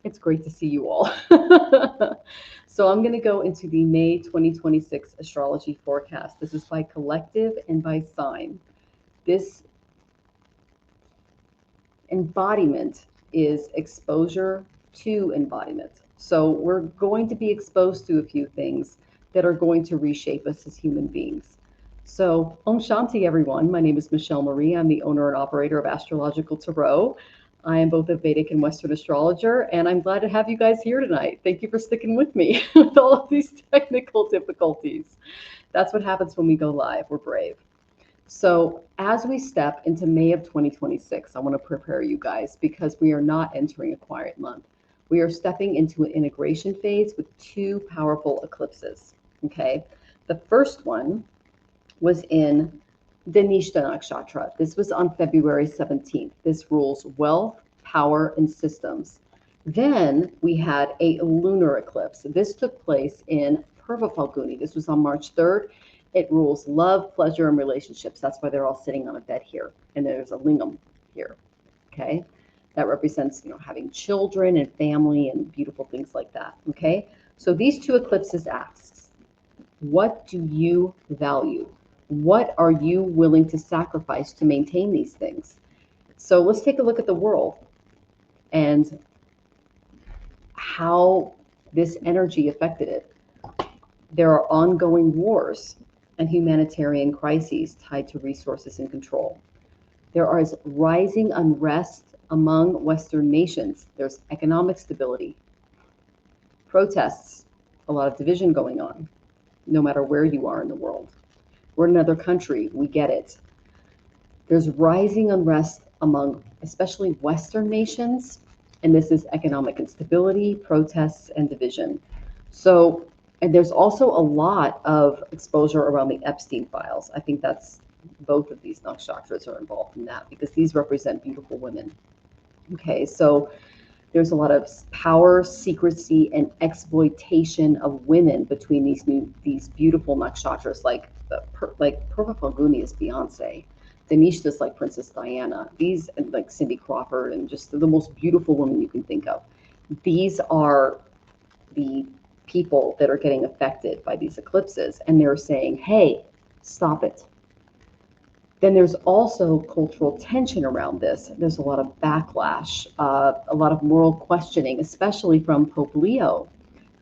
It's great to see you all. So I'm going to go into the May 2026 astrology forecast. This is by collective and by sign. This embodiment is exposure to embodiment. So we're going to be exposed to a few things that are going to reshape us as human beings. So, Om Shanti, everyone. My name is Michelle Marie. I'm the owner and operator of Astrological Tarot. I am both a Vedic and Western astrologer, and I'm glad to have you guys here tonight. Thank you for sticking with me with all of these technical difficulties. That's what happens when we go live. We're brave. So as we step into May of 2026, I want to prepare you guys because we are not entering a quiet month. We are stepping into an integration phase with two powerful eclipses. Okay. The first one was in Dhanishta Nakshatra. This was on February 17th. This rules wealth, power, and systems. Then we had a lunar eclipse. This took place in Purva Falguni. This was on March 3rd. It rules love, pleasure, and relationships. That's why they're all sitting on a bed here. And there's a lingam here. Okay. That represents, having children and family and beautiful things like that. Okay. So these two eclipses asks, what do you value? What are you willing to sacrifice to maintain these things? So let's take a look at the world and how this energy affected it. There are ongoing wars and humanitarian crises tied to resources and control. There is rising unrest among Western nations. There's economic stability, protests, a lot of division going on, no matter where you are in the world. We're in another country, we get it. There's rising unrest among especially Western nations, and this is economic instability, protests, and division. So, and there's also a lot of exposure around the Epstein files. I think that's both of these nakshatras are involved in that because these represent beautiful women. Okay, so there's a lot of power, secrecy, and exploitation of women between these beautiful nakshatras, like Purva Falguni is Beyonce, Dhanishta is like Princess Diana. These like Cindy Crawford and just the most beautiful women you can think of. These are the people that are getting affected by these eclipses, and they're saying, hey, stop it. Then there's also cultural tension around this. There's a lot of backlash, a lot of moral questioning, especially from Pope Leo,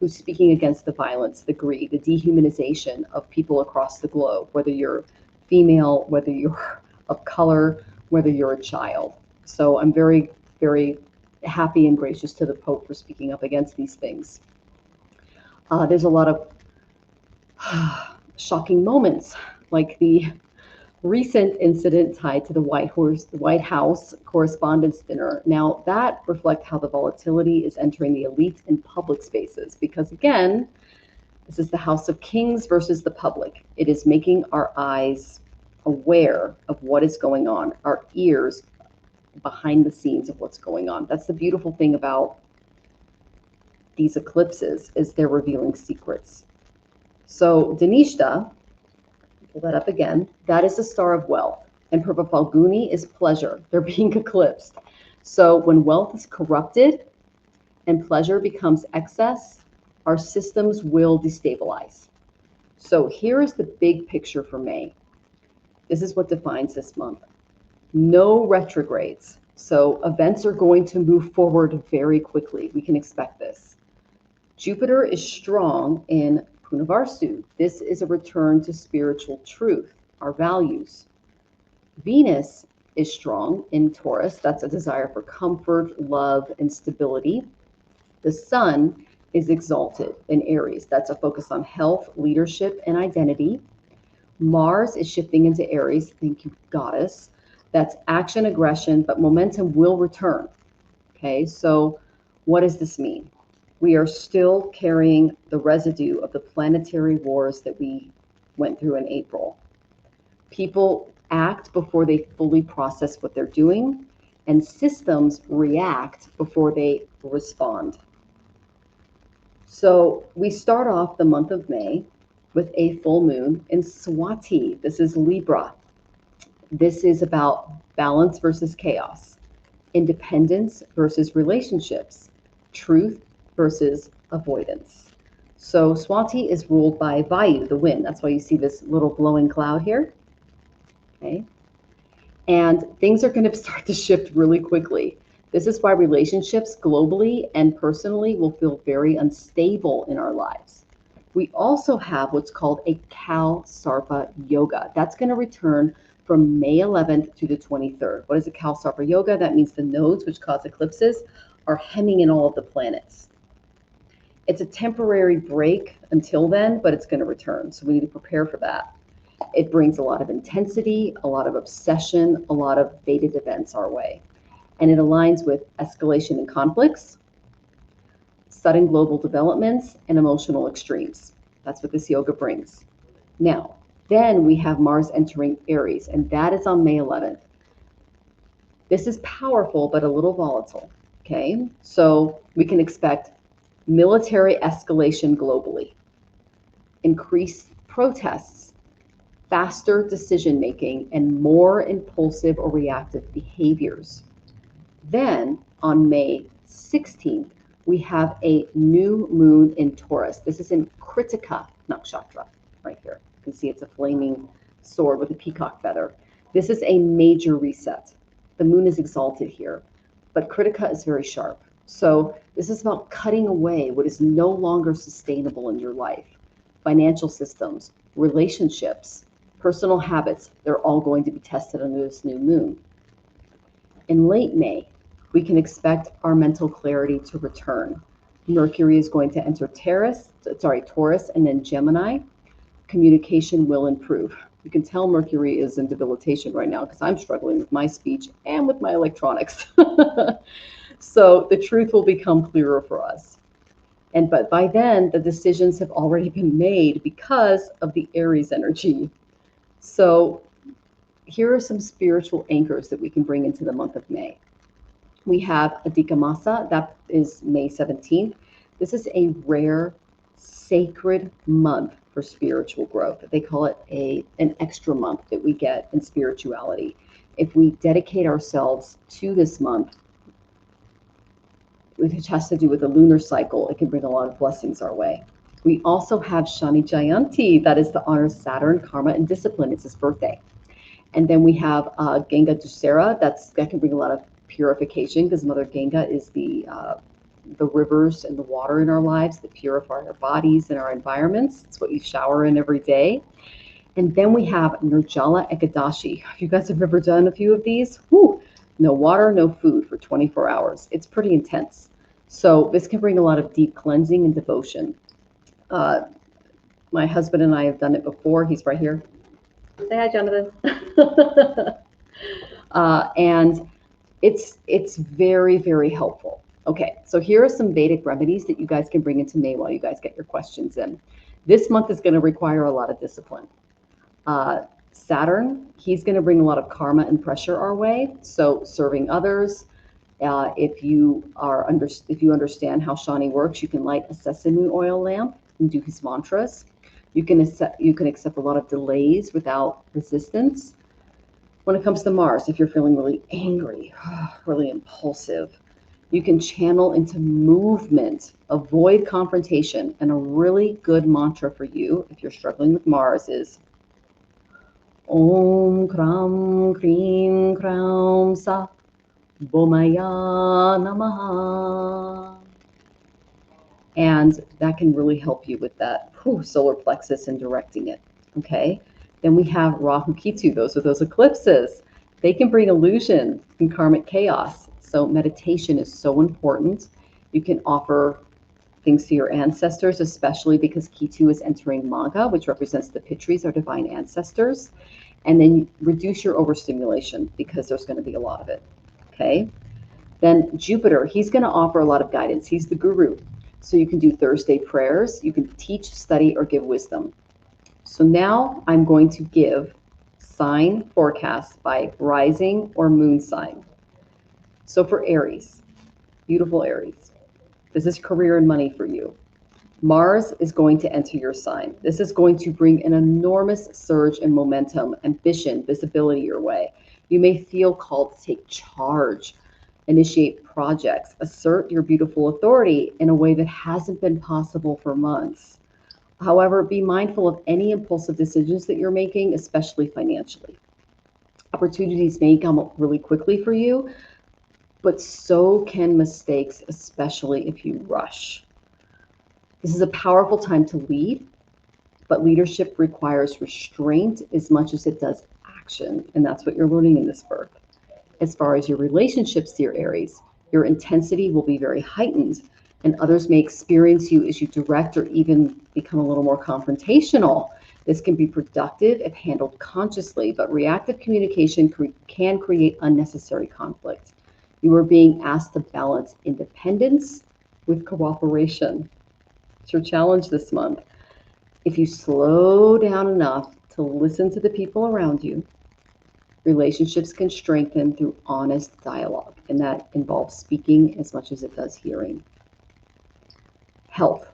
who's speaking against the violence, the greed, the dehumanization of people across the globe, whether you're female, whether you're of color, whether you're a child. So I'm very, very happy and gracious to the Pope for speaking up against these things. There's a lot of shocking moments, like the recent incident tied to the White House Correspondents' Dinner. Now, that reflects how the volatility is entering the elite and public spaces, because again, this is the House of Kings versus the public. It is making our eyes aware of what is going on, our ears behind the scenes of what's going on. That's the beautiful thing about these eclipses, is they're revealing secrets. So Dhanishta, pull that up again, that is the star of wealth. And Purva Falguni is pleasure. They're being eclipsed. So when wealth is corrupted and pleasure becomes excess, our systems will destabilize. So here is the big picture for May. This is what defines this month. No retrogrades. So events are going to move forward very quickly. We can expect this. Jupiter is strong in Punavarsu. This is a return to spiritual truth, our values. Venus is strong in Taurus. That's a desire for comfort, love, and stability. The Sun is exalted in Aries. That's a focus on health, leadership, and identity. Mars is shifting into Aries. Thank you, Goddess. That's action, aggression, but momentum will return. Okay, so what does this mean? We are still carrying the residue of the planetary wars that we went through in April. People act before they fully process what they're doing, and systems react before they respond. So we start off the month of May with a full moon in Swati. This is Libra. This is about balance versus chaos, independence versus relationships, truth versus avoidance. So Swati is ruled by Vayu, the wind. That's why you see this little glowing cloud here. Okay. And things are going to start to shift really quickly. This is why relationships globally and personally will feel very unstable in our lives. We also have what's called a Kal Sarpa Yoga. That's going to return from May 11th to the 23rd. What is a Kal Sarpa Yoga? That means the nodes, which cause eclipses, are hemming in all of the planets. It's a temporary break until then, but it's going to return. So we need to prepare for that. It brings a lot of intensity, a lot of obsession, a lot of fated events our way. And it aligns with escalation and conflicts, sudden global developments, and emotional extremes. That's what this yoga brings. Now, then we have Mars entering Aries, and that is on May 11th. This is powerful, but a little volatile, okay? So we can expect military escalation globally, increased protests, faster decision-making, and more impulsive or reactive behaviors. Then on May 16th, we have a new moon in Taurus. This is in Kritika Nakshatra, right here. You can see it's a flaming sword with a peacock feather. This is a major reset. The moon is exalted here, but Kritika is very sharp. So this is about cutting away what is no longer sustainable in your life. Financial systems, relationships, personal habits, they're all going to be tested under this new moon. In late May, we can expect our mental clarity to return. Mercury is going to enter Taurus and then Gemini. Communication will improve. You can tell Mercury is in debilitation right now because I'm struggling with my speech and with my electronics. So the truth will become clearer for us. But by then, the decisions have already been made because of the Aries energy. So here are some spiritual anchors that we can bring into the month of May. We have Adhika Masa, that is May 17th. This is a rare, sacred month for spiritual growth. They call it an extra month that we get in spirituality. If we dedicate ourselves to this month, which has to do with the lunar cycle, it can bring a lot of blessings our way. We also have Shani Jayanti, that is the honor of Saturn, karma, and discipline. It's his birthday. And then we have Ganga Dussehra, that can bring a lot of purification, because Mother Ganga is the rivers and the water in our lives that purify our bodies and our environments. It's what you shower in every day. And then we have Nirjala Ekadashi. If you guys have ever done a few of these, no water, no food for 24 hours. It's pretty intense. So this can bring a lot of deep cleansing and devotion. My husband and I have done it before. He's right here. Say hi, Jonathan. And it's very, very helpful. Okay, so here are some Vedic remedies that you guys can bring into May while you guys get your questions in. This month is going to require a lot of discipline. Saturn, he's going to bring a lot of karma and pressure our way. So serving others. If you understand how Shani works, you can light a sesame oil lamp and do his mantras. You can accept a lot of delays without resistance. When it comes to Mars, if you're feeling really angry, really impulsive, you can channel into movement, avoid confrontation. And a really good mantra for you, if you're struggling with Mars, is Om Kram Krim Kram Sa Bomaya Namaha. And that can really help you with that solar plexus and directing it. Okay. Then we have Rahu Ketu. Those are those eclipses. They can bring illusion and karmic chaos. So meditation is so important. You can offer things to your ancestors, especially because Ketu is entering Magha, which represents the Pitris, our divine ancestors. And then reduce your overstimulation because there's going to be a lot of it. Okay. Then Jupiter, he's going to offer a lot of guidance. He's the guru. So you can do Thursday prayers. You can teach, study, or give wisdom. So now I'm going to give sign forecasts by rising or moon sign. So for Aries, beautiful Aries, this is career and money for you. Mars is going to enter your sign. This is going to bring an enormous surge in momentum, ambition, visibility your way. You may feel called to take charge, initiate projects. Assert your beautiful authority in a way that hasn't been possible for months. However, be mindful of any impulsive decisions that you're making, especially financially. Opportunities may come up really quickly for you, but so can mistakes, especially if you rush. This is a powerful time to lead, but leadership requires restraint as much as it does action, and that's what you're learning in this birth. As far as your relationships, dear Aries, your intensity will be very heightened, and others may experience you as you direct or even become a little more confrontational. This can be productive if handled consciously, but reactive communication can create unnecessary conflict. You are being asked to balance independence with cooperation. It's your challenge this month. If you slow down enough to listen to the people around you, relationships can strengthen through honest dialogue, and that involves speaking as much as it does hearing. Health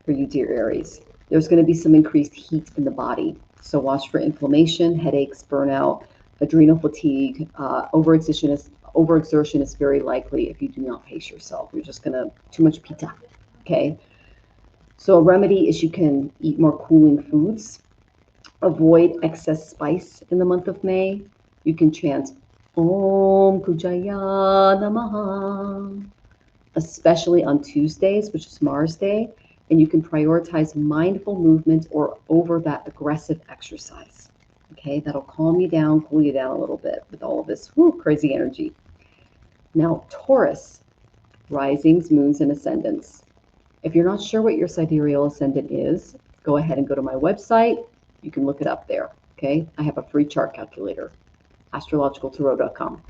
for you, dear Aries. There's going to be some increased heat in the body, so watch for inflammation, headaches, burnout, adrenal fatigue. Overexertion is very likely if you do not pace yourself. You're just going to too much pita. Okay. So a remedy is you can eat more cooling foods. Avoid excess spice in the month of May. You can chant Om Kujaya Namaha, especially on Tuesdays, which is Mars Day, and you can prioritize mindful movement or over that aggressive exercise. Okay, that'll calm you down, cool you down a little bit with all of this crazy energy. Now, Taurus, risings, moons, and ascendants. If you're not sure what your sidereal ascendant is, go ahead and go to my website. You can look it up there. Okay, I have a free chart calculator, astrologicaltarot.com.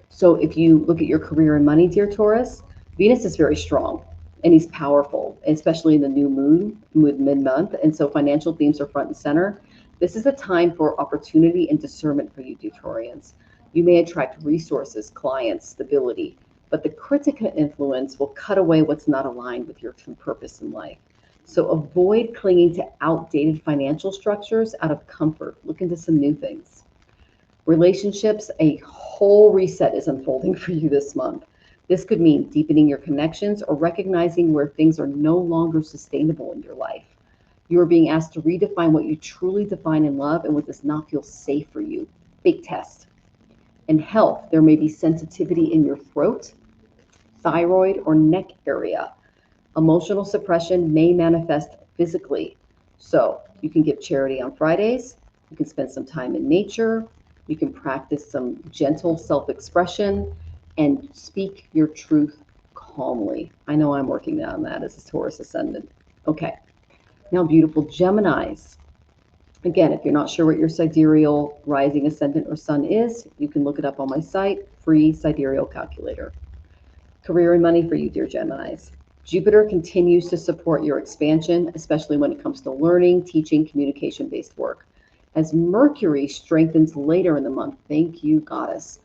So if you look at your career and money, dear Taurus, Venus is very strong and he's powerful, especially in the new moon mid-month. And so financial themes are front and center. This is a time for opportunity and discernment for you, dear Taurians. You may attract resources, clients, stability, but the Kritika influence will cut away what's not aligned with your true purpose in life. So avoid clinging to outdated financial structures out of comfort. Look into some new things. Relationships, a whole reset is unfolding for you this month. This could mean deepening your connections or recognizing where things are no longer sustainable in your life. You are being asked to redefine what you truly define in love and what does not feel safe for you. Big test. In health, there may be sensitivity in your throat, thyroid, or neck area. Emotional suppression may manifest physically. So you can give charity on Fridays. You can spend some time in nature. You can practice some gentle self-expression and speak your truth calmly. I know I'm working on that as a Taurus ascendant. Okay. Now, beautiful Geminis. Again, if you're not sure what your sidereal rising ascendant or sun is, you can look it up on my site, free sidereal calculator. Career and money for you, dear Geminis. Jupiter continues to support your expansion, especially when it comes to learning, teaching, communication-based work. As Mercury strengthens later in the month, thank you, Goddess,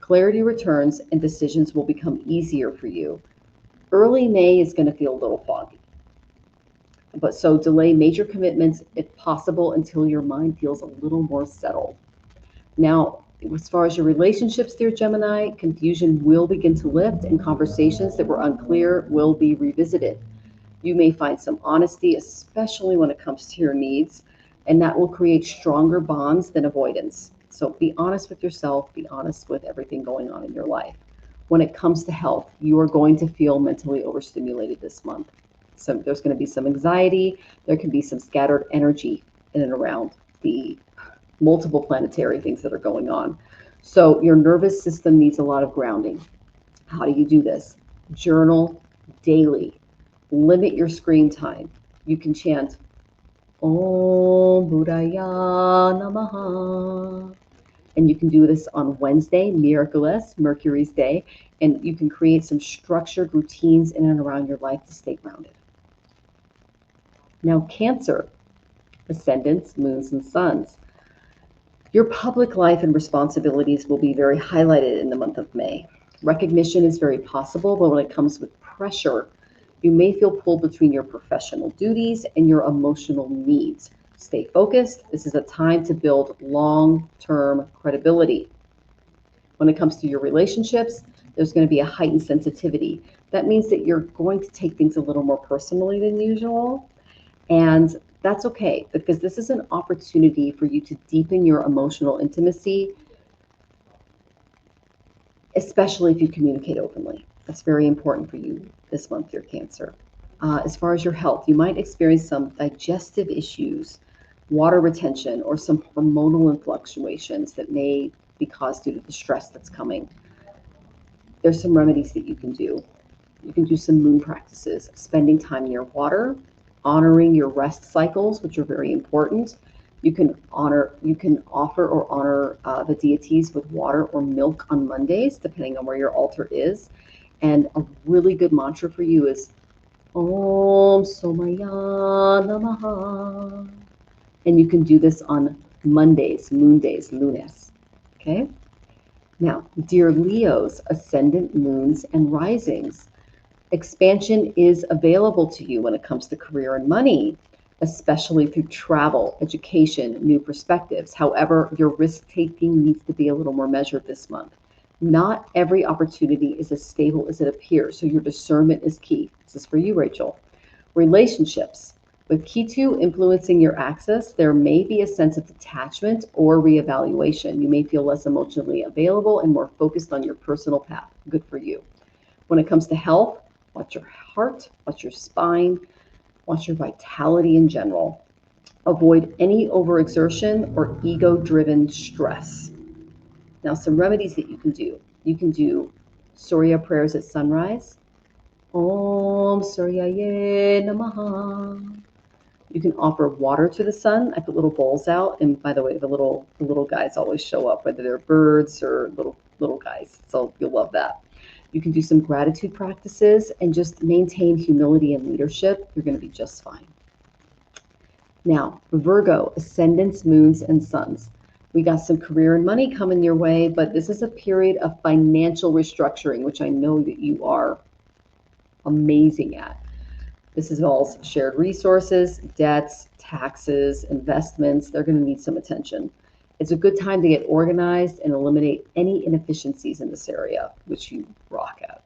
clarity returns and decisions will become easier for you. Early May is going to feel a little foggy. But so delay major commitments if possible until your mind feels a little more settled. Now, as far as your relationships, dear Gemini, confusion will begin to lift and conversations that were unclear will be revisited. You may find some honesty, especially when it comes to your needs, and that will create stronger bonds than avoidance. So be honest with yourself, be honest with everything going on in your life. When it comes to health, you are going to feel mentally overstimulated this month. So there's going to be some anxiety. There can be some scattered energy in and around the multiple planetary things that are going on. So your nervous system needs a lot of grounding. How do you do this? Journal daily. Limit your screen time. You can chant Om Buddhaya Namaha. And you can do this on Wednesday, Miraculous, Mercury's day, and you can create some structured routines in and around your life to stay grounded. Now, Cancer, ascendants, moons, and suns. Your public life and responsibilities will be very highlighted in the month of May. Recognition is very possible, but when it comes with pressure, you may feel pulled between your professional duties and your emotional needs. Stay focused. This is a time to build long-term credibility. When it comes to your relationships, There's going to be a heightened sensitivity. That means that you're going to take things a little more personally than usual. And that's okay, because this is an opportunity for you to deepen your emotional intimacy, especially if you communicate openly. That's very important for you this month, dear Cancer. As far as your health, you might experience some digestive issues, water retention, or some hormonal fluctuations that may be caused due to the stress that's coming. There's some remedies that you can do. You can do some moon practices, spending time near water, honoring your rest cycles, which are very important. You can offer or honor the deities with water or milk on Mondays, depending on where your altar is. And a really good mantra for you is Om Somaya Namaha. And you can do this on Mondays, moon days, lunes. Okay? Now, dear Leos, ascendant moons and risings, expansion is available to you when it comes to career and money, especially through travel, education, new perspectives. However, your risk taking needs to be a little more measured this month. Not every opportunity is as stable as it appears, so your discernment is key. This is for you, Rachel. Relationships. With Ketu influencing your axis, there may be a sense of detachment or reevaluation. You may feel less emotionally available and more focused on your personal path. Good for you. When it comes to health, watch your heart, watch your spine, watch your vitality in general. Avoid any overexertion or ego-driven stress. Now, some remedies that you can do. You can do Surya prayers at sunrise. Om Suryaye Namaha. You can offer water to the sun. I put little bowls out, and by the way, the little guys always show up, whether they're birds or little guys. So you'll love that. You can do some gratitude practices and just maintain humility and leadership. You're going to be just fine. Now, Virgo, ascendants, moons, and suns. We got some career and money coming your way, but this is a period of financial restructuring, which I know that you are amazing at. This involves shared resources, debts, taxes, investments. They're going to need some attention. It's a good time to get organized and eliminate any inefficiencies in this area, which you rock at.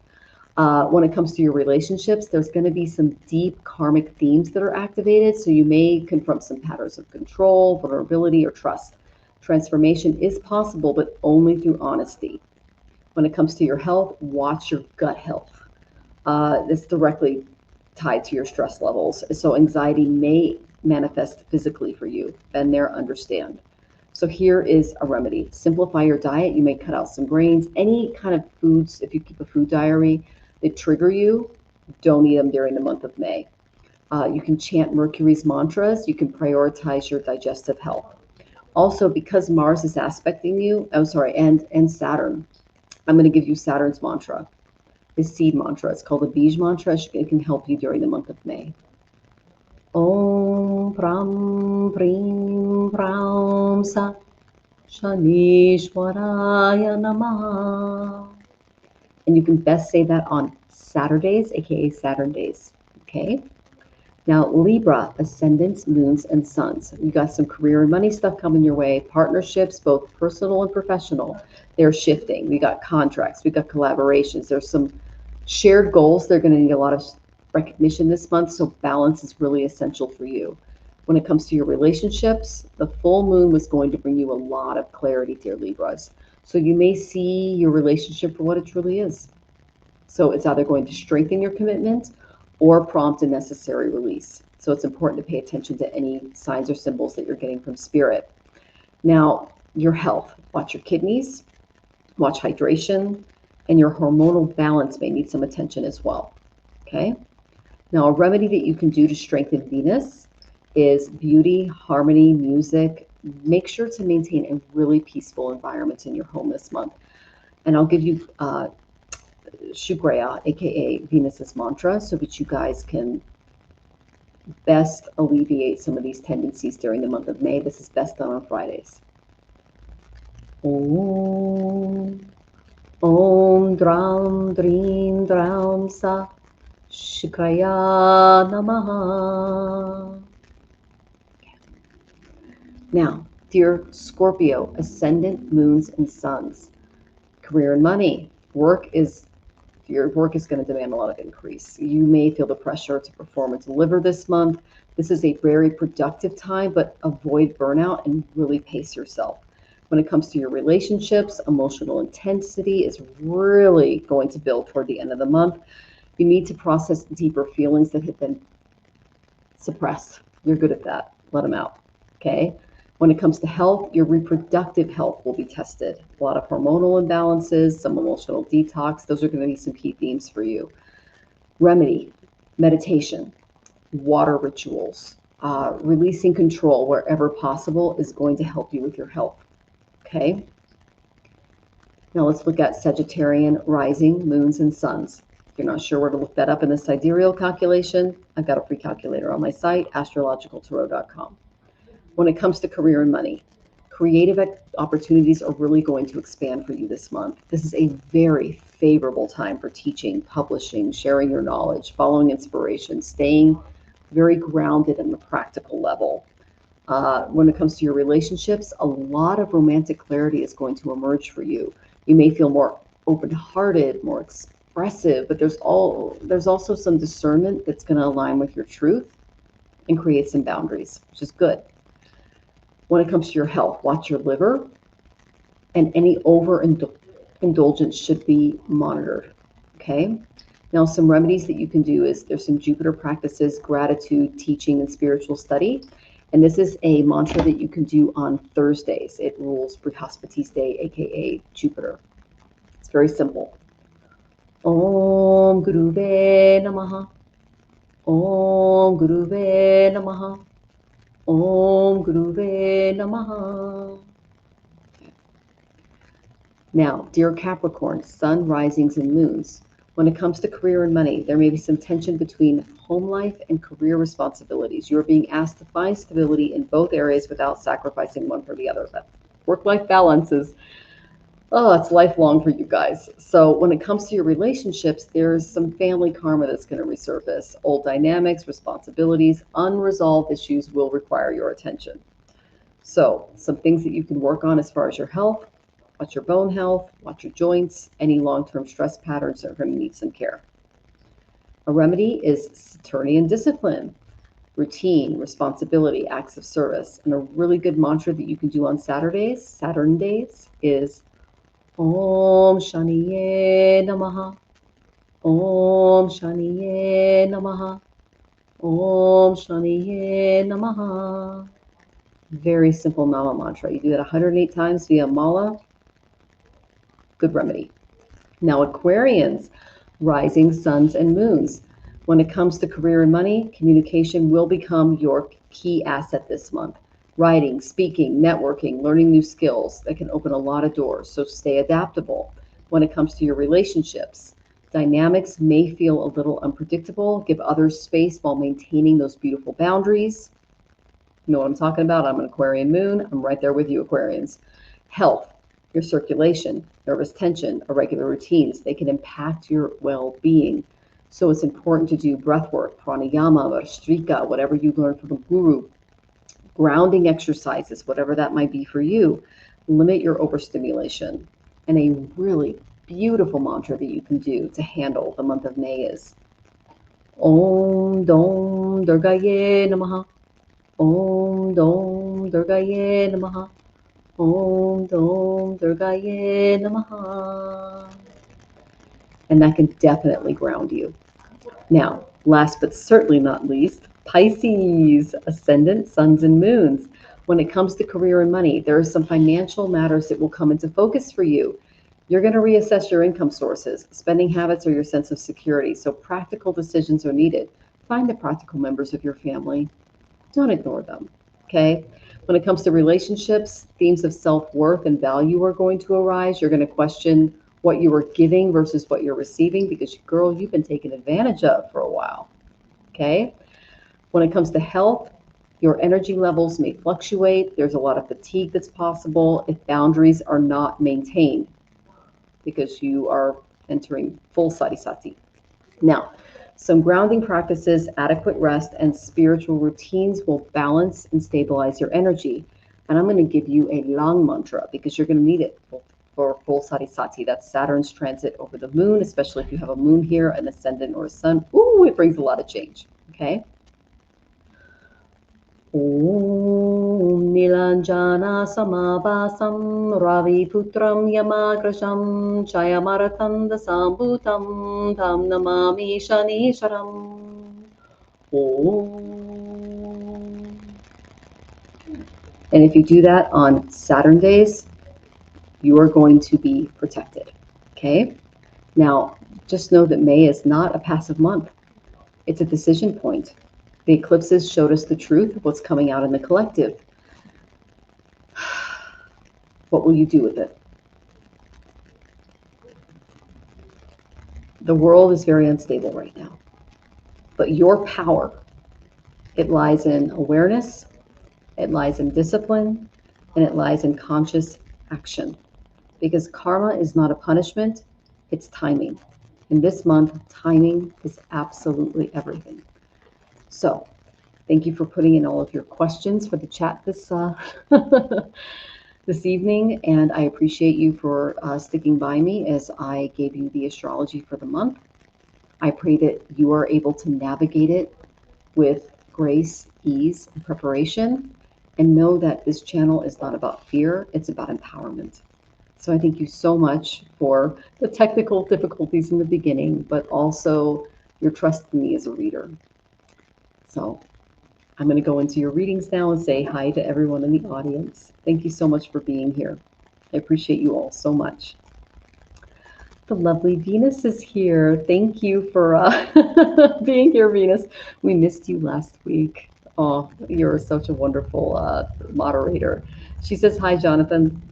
When it comes to your relationships, there's going to be some deep karmic themes that are activated, so you may confront some patterns of control, vulnerability, or trust. Transformation is possible, but only through honesty. When it comes to your health, watch your gut health. This directly tied to your stress levels. So anxiety may manifest physically for you. Been there, understand. So here is a remedy. Simplify your diet. You may cut out some grains. Any kind of foods, if you keep a food diary, that trigger you, don't eat them during the month of May. You can chant Mercury's mantras. You can prioritize your digestive health. Also, because Mars is aspecting you, and Saturn, I'm going to give you Saturn's mantra. The seed mantra. It's called the Bij mantra. It can help you during the month of May. Om Pram Prim Pram Sa Shanishwaraya Namaha. And you can best say that on Saturdays, aka Saturn days. Okay? Now, Libra, ascendants, moons, and suns. You got some career and money stuff coming your way. Partnerships, both personal and professional, they're shifting. We got contracts, we got collaborations. There's some shared goals. They're going to need a lot of recognition this month, so balance is really essential for you. When it comes to your relationships, the full moon was going to bring you a lot of clarity, dear Libras. So you may see your relationship for what it truly is. So it's either going to strengthen your commitment or prompt a necessary release. So it's important to pay attention to any signs or symbols that you're getting from spirit. Now, your health. Watch your kidneys, watch hydration, and your hormonal balance may need some attention as well. Okay? Now, a remedy that you can do to strengthen Venus is beauty, harmony, music. Make sure to maintain a really peaceful environment in your home this month. And I'll give you Shugreya, aka Venus's mantra, so that you guys can best alleviate some of these tendencies during the month of May. This is best done on Fridays. Om Om Dram Drim Dram Sa Shukaya Namaha. Now, dear Scorpio, ascendant, moons, and suns. Career and money. your work is going to demand a lot of increase. You may feel the pressure to perform and deliver this month. This is a very productive time, but avoid burnout and really pace yourself. When it comes to your relationships, emotional intensity is really going to build toward the end of the month. You need to process deeper feelings that have been suppressed. You're good at that. Let them out. Okay. When it comes to health, your reproductive health will be tested. A lot of hormonal imbalances, some emotional detox. Those are going to be some key themes for you. Remedy, meditation, water rituals, releasing control wherever possible is going to help you with your health. Okay. Now let's look at Sagittarian rising, moons, and suns. If you're not sure where to look that up in the sidereal calculation, I've got a free calculator on my site, astrologicaltarot.com. When it comes to career and money, creative opportunities are really going to expand for you this month. This is a very favorable time for teaching, publishing, sharing your knowledge, following inspiration, staying very grounded in the practical level. When it comes to your relationships, a lot of romantic clarity is going to emerge for you. You may feel more open-hearted, more expressive, but there's also some discernment that's going to align with your truth and create some boundaries, which is good. When it comes to your health, watch your liver, and any overindulgence should be monitored. Okay. Now, some remedies that you can do is there's some Jupiter practices, gratitude, teaching, and spiritual study. And this is a mantra that you can do on Thursdays. It rules Brihaspati's day, aka Jupiter. It's very simple. Om Guruve Namaha. Om Guruve Namaha. Om Guruve Namaha. Now, dear Capricorn, sun, risings, and moons. When it comes to career and money, there may be some tension between home life and career responsibilities. You are being asked to find stability in both areas without sacrificing one for the other. That work-life balance is, it's lifelong for you guys. So when it comes to your relationships, there's some family karma that's going to resurface. Old dynamics, responsibilities, unresolved issues will require your attention. So some things that you can work on as far as your health. Watch your bone health, watch your joints. Any long-term stress patterns are going to need some care. A remedy is Saturnian discipline, routine, responsibility, acts of service. And a really good mantra that you can do on Saturn days, is Om Shaniye Namaha, Om Shaniye Namaha, Om Shaniye Namaha. Very simple nama mantra. You do that 108 times via mala. Good remedy. Now, Aquarians, rising, suns, and moons. When it comes to career and money, communication will become your key asset this month. Writing, speaking, networking, learning new skills that can open a lot of doors. So stay adaptable. When it comes to your relationships, dynamics may feel a little unpredictable. Give others space while maintaining those beautiful boundaries. You know what I'm talking about? I'm an Aquarian moon. I'm right there with you, Aquarians. Health, your circulation, nervous tension, irregular routines, they can impact your well-being. So it's important to do breath work, pranayama, vastrika, whatever you learn from the guru, grounding exercises, whatever that might be for you. Limit your overstimulation. And a really beautiful mantra that you can do to handle the month of May is Om Dom Durgaye Namaha. Om Dom Durgaye Namaha. Om Dom Durgaye Namaha. And that can definitely ground you. Now, last but certainly not least, Pisces, ascendant, suns, and moons. When it comes to career and money, there are some financial matters that will come into focus for you. You're going to reassess your income sources. Spending habits are your sense of security, so practical decisions are needed. Find the practical members of your family. Don't ignore them, okay? When it comes to relationships, themes of self-worth and value are going to arise. You're going to question what you are giving versus what you're receiving because, girl, you've been taken advantage of for a while, okay? When it comes to health, your energy levels may fluctuate. There's a lot of fatigue that's possible if boundaries are not maintained because you are entering full sadhisati. Now, some grounding practices, adequate rest, and spiritual routines will balance and stabilize your energy. And I'm going to give you a long mantra because you're going to need it for full Sarisati. That's Saturn's transit over the moon, especially if you have a moon here, an ascendant or a sun. Ooh, it brings a lot of change. Okay. Om Nilanjana Samabhasam Ravi Putram Yamagrasham Chayamaratanda Sambhutam Tam Namami Shanisharam. Om. And if you do that on Saturn days, you are going to be protected. Okay? Now, just know that May is not a passive month. It's a decision point. The eclipses showed us the truth of what's coming out in the collective. What will you do with it? The world is very unstable right now. But your power, it lies in awareness, it lies in discipline, and it lies in conscious action. Because karma is not a punishment, it's timing. In this month, timing is absolutely everything. So, thank you for putting in all of your questions for the chat this this evening, and I appreciate you for sticking by me as I gave you the astrology for the month. I pray that you are able to navigate it with grace, ease, and preparation, and know that this channel is not about fear, it's about empowerment. So I thank you so much for the technical difficulties in the beginning, but also your trust in me as a reader. So I'm going to go into your readings now and say hi to everyone in the audience. Thank you so much for being here. I appreciate you all so much. The lovely Venus is here. Thank you for being here, Venus. We missed you last week. Oh, you're such a wonderful moderator. She says hi, Jonathan.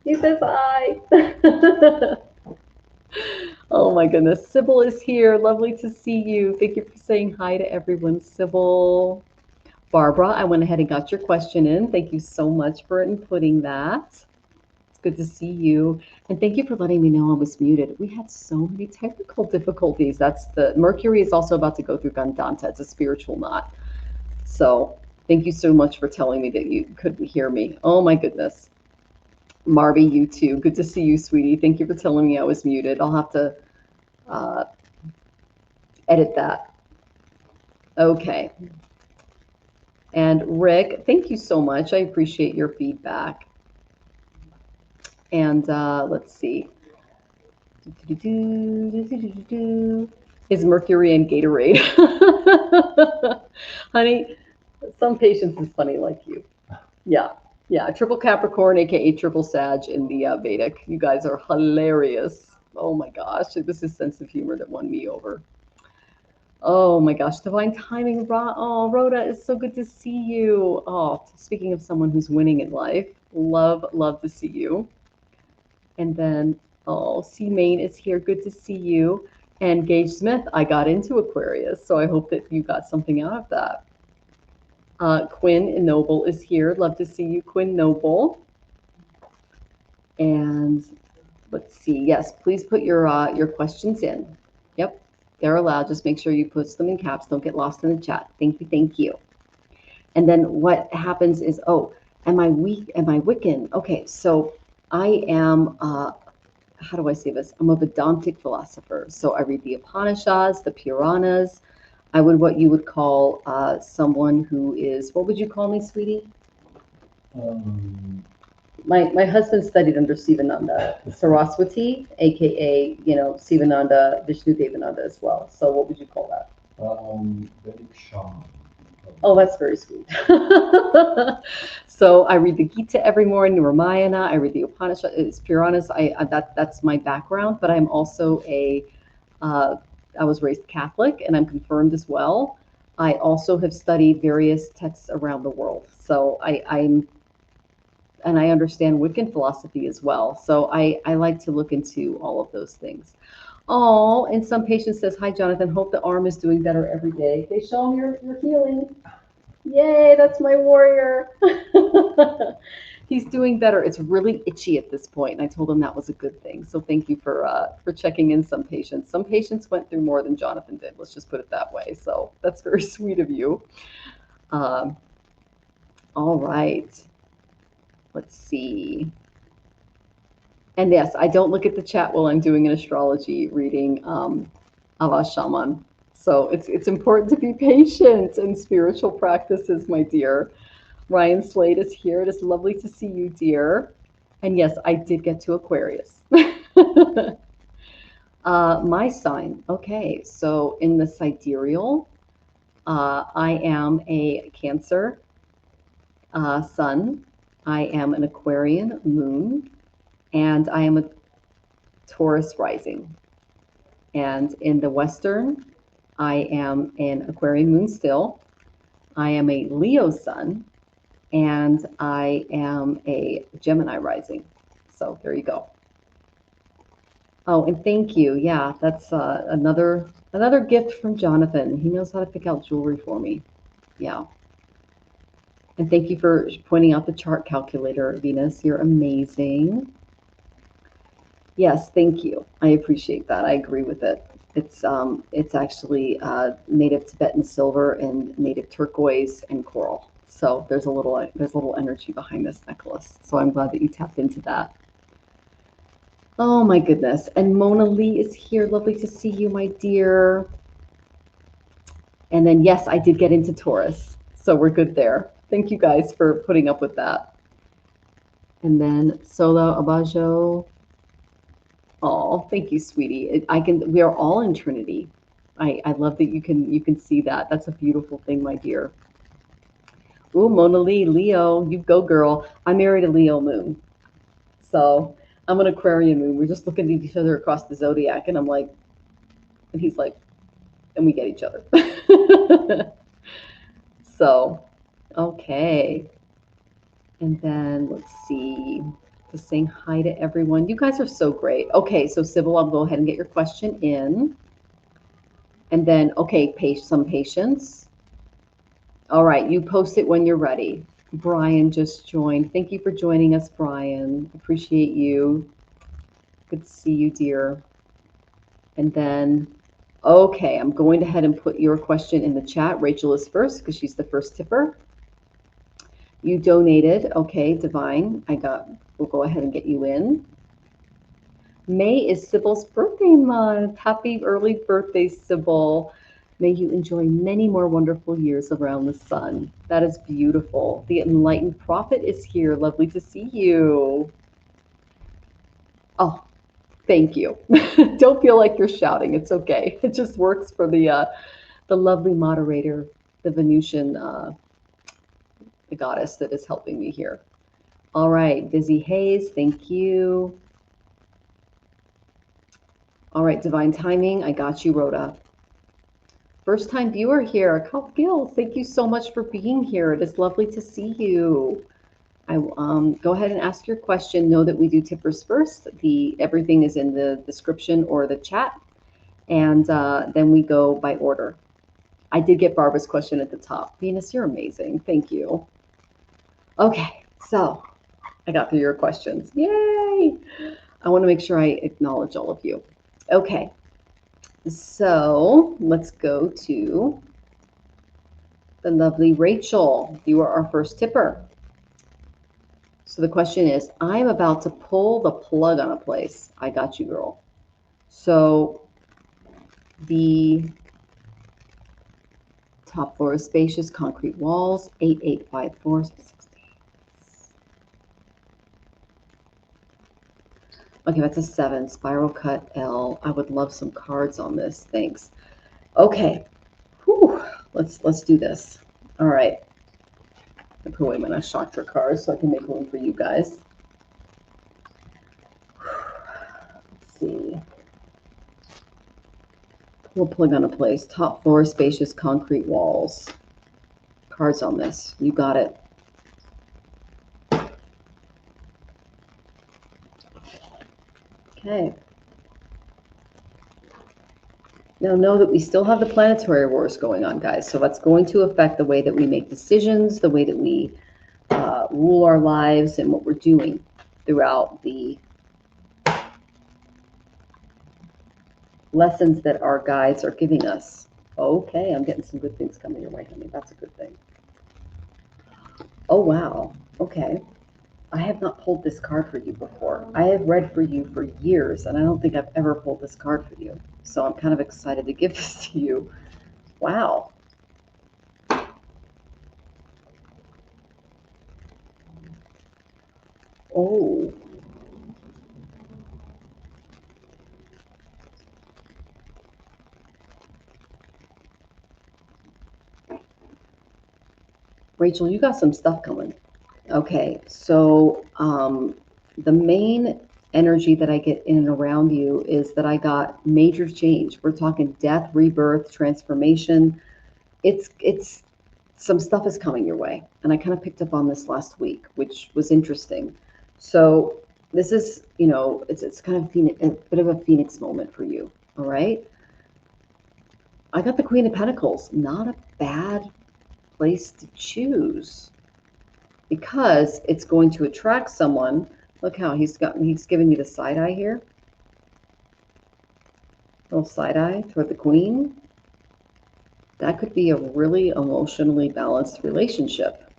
He says hi. Oh my goodness. Sybil is here. Lovely to see you. Thank you for saying hi to everyone, Sybil. Barbara, I went ahead and got your question in. Thank you so much for inputting that. It's good to see you. And thank you for letting me know I was muted. We had so many technical difficulties. That's the Mercury is also about to go through Vedanta. It's a spiritual knot. So thank you so much for telling me that you couldn't hear me. Oh my goodness. Marby, you too. Good to see you, sweetie. Thank you for telling me I was muted. I'll have to edit that. Okay. And Rick, thank you so much. I appreciate your feedback. And let's see. Is Mercury in Gatorade? Honey, some patience is funny like you. Yeah. Yeah, triple Capricorn, aka triple Sag in the Vedic. You guys are hilarious. Oh my gosh, this is sense of humor that won me over. Oh my gosh, divine timing. Oh, Rhoda, it's so good to see you. Oh, speaking of someone who's winning in life, love to see you. And then, oh, C Main is here. Good to see you. And Gage Smith, I got into Aquarius, so I hope that you got something out of that. Quinn Noble is here. Love to see you, Quinn Noble. And let's see. Yes, please put your questions in. Yep, they're allowed. Just make sure you put them in caps. Don't get lost in the chat. Thank you, thank you. And then what happens is, oh, am I weak? Am I Wiccan? Okay, so I am. How do I say this? I'm a Vedantic philosopher. So I read the Upanishads, the Puranas. I would what you would call someone who is, what would you call me, sweetie? My husband studied under Sivananda, Saraswati, aka Sivananda, Vishnu Devananda as well. So what would you call that? Vedic shaman. Oh, that's very sweet. So I read the Gita every morning, Ramayana. I read the Upanishads, Puranas. That's my background, but I'm also I was raised Catholic and I'm confirmed as well. I also have studied various texts around the world. So I understand Wiccan philosophy as well. So I like to look into all of those things. Oh, and some patient says, hi, Jonathan, hope the arm is doing better every day. They show me you're healing. Yay, that's my warrior. He's doing better. It's really itchy at this point, and I told him that was a good thing. So thank you for checking in some patients. Some patients went through more than Jonathan did. Let's just put it that way. So that's very sweet of you. All right. Let's see. And yes, I don't look at the chat while I'm doing an astrology reading of a shaman. So it's important to be patient in spiritual practices, my dear. Ryan Slade is here. It is lovely to see you, dear. And yes, I did get to Aquarius. My sign. Okay, so in the sidereal, I am a Cancer sun. I am an Aquarian moon, and I am a Taurus rising. And in the Western, I am an Aquarian moon still. I am a Leo sun, and I am a Gemini rising. So there you go. Oh, and thank you. Yeah, that's another gift from Jonathan. He knows how to pick out jewelry for me. Yeah. And thank you for pointing out the chart calculator, Venus. You're amazing. Yes, thank you. I appreciate that. I agree with it. It's actually native Tibetan silver and native turquoise and coral. So there's a little energy behind this necklace. So I'm glad that you tapped into that. Oh my goodness. And Mona Lee is here. Lovely to see you, my dear. And then yes, I did get into Taurus. So we're good there. Thank you guys for putting up with that. And then Sola Abajo. Oh, thank you, sweetie. We are all in Trinity. I love that you can see that. That's a beautiful thing, my dear. Ooh, Mona Lee, Leo, you go, girl. I married a Leo moon. So I'm an Aquarian moon. We're just looking at each other across the zodiac, and I'm like, and he's like, and we get each other. So, okay. And then let's see. Just saying hi to everyone. You guys are so great. Okay, so Sybil, I'll go ahead and get your question in. And then, okay, some patience. All right, you post it when you're ready. Brian just joined. Thank you for joining us, Brian. Appreciate you. Good to see you, dear. And then, okay, I'm going ahead and put your question in the chat. Rachel is first because she's the first tipper. You donated. Okay, Divine. We'll go ahead and get you in. May is Sybil's birthday month. Happy early birthday, Sybil. May you enjoy many more wonderful years around the sun. That is beautiful. The Enlightened Prophet is here. Lovely to see you. Oh, thank you. Don't feel like you're shouting. It's okay. It just works for the lovely moderator, the Venusian, the goddess that is helping me here. All right, Busy Hayes, thank you. All right, Divine Timing, I got you, Rhoda. First time viewer here, Cal Gill, thank you so much for being here. It is lovely to see you. Go ahead and ask your question. Know that we do tippers first. Everything is in the description or the chat, and then we go by order. I did get Barbara's question at the top. Venus, you're amazing. Thank you. Okay, so I got through your questions. Yay! I want to make sure I acknowledge all of you. Okay, so let's go to the lovely Rachel. You are our first tipper. So the question is, I'm about to pull the plug on a place. I got you, girl. So the top floor is spacious, concrete walls, 8854. Okay, that's a 7. Spiral cut L. I would love some cards on this. Thanks. Okay. Whew. Let's do this. All right. I put away my nice chakra cards so I can make room for you guys. Let's see. We'll plug on a place. Top floor, spacious concrete walls. Cards on this. You got it. Okay. Now know that we still have the planetary wars going on, guys. So that's going to affect the way that we make decisions, the way that we rule our lives, and what we're doing throughout the lessons that our guides are giving us. Okay, I'm getting some good things coming your way, honey. That's a good thing. Oh, wow. Okay. I have not pulled this card for you before. I have read for you for years, and I don't think I've ever pulled this card for you. So I'm kind of excited to give this to you. Wow. Oh. Rachel, you got some stuff coming. Okay, so the main energy that I get in and around you is that I got major change. We're talking death, rebirth, transformation. It's some stuff is coming your way, and I kind of picked up on this last week, which was interesting. So this is, it's kind of a bit of a phoenix moment for you. All right, I got the Queen of Pentacles. Not a bad place to choose, because it's going to attract someone. Look how he's giving you the side eye here. Little side eye toward the Queen. That could be a really emotionally balanced relationship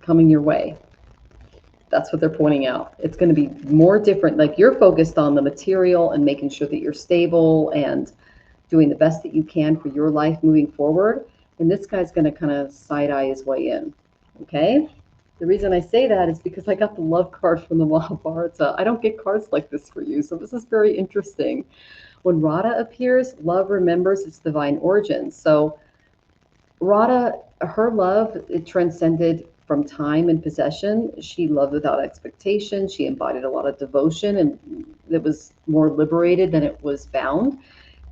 coming your way. That's what they're pointing out. It's going to be more different. Like, you're focused on the material and making sure that you're stable and doing the best that you can for your life moving forward. And this guy's going to kind of side eye his way in. Okay. The reason I say that is because I got the love card from the Mahabharata. I don't get cards like this for you, so this is very interesting. When Radha appears, love remembers its divine origin. So Radha, her love, it transcended from time and possession. She loved without expectation. She embodied a lot of devotion, and it was more liberated than it was bound.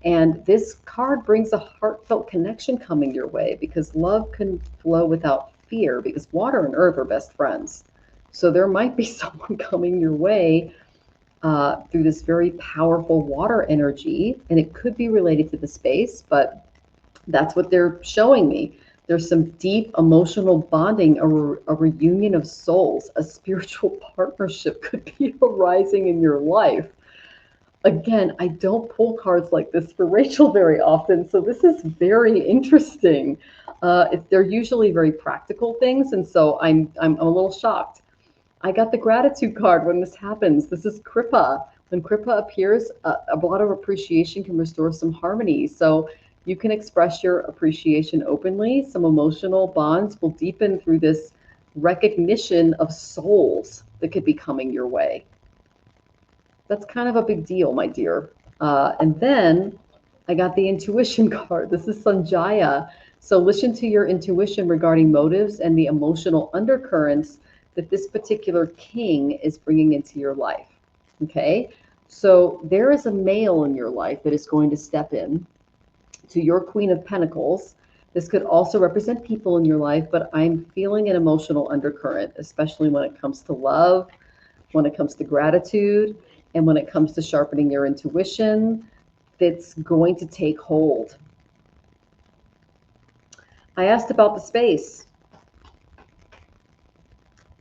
And this card brings a heartfelt connection coming your way, because love can flow without fear, because water and earth are best friends. So there might be someone coming your way through this very powerful water energy, and it could be related to the space, but that's what they're showing me. There's some deep emotional bonding, a reunion of souls, a spiritual partnership could be arising in your life. Again, I don't pull cards like this for Rachel very often, so this is very interesting. They're usually very practical things, and so I'm a little shocked. I got the gratitude card when this happens. This is Kripa. When Kripa appears, a lot of appreciation can restore some harmony. So you can express your appreciation openly. Some emotional bonds will deepen through this recognition of souls that could be coming your way. That's kind of a big deal, my dear. And then I got the intuition card. This is Sanjaya. So listen to your intuition regarding motives and the emotional undercurrents that this particular king is bringing into your life. Okay, so there is a male in your life that is going to step in to your Queen of Pentacles. This could also represent people in your life, but I'm feeling an emotional undercurrent, especially when it comes to love, when it comes to gratitude, and when it comes to sharpening your intuition, that's going to take hold. I asked about the space.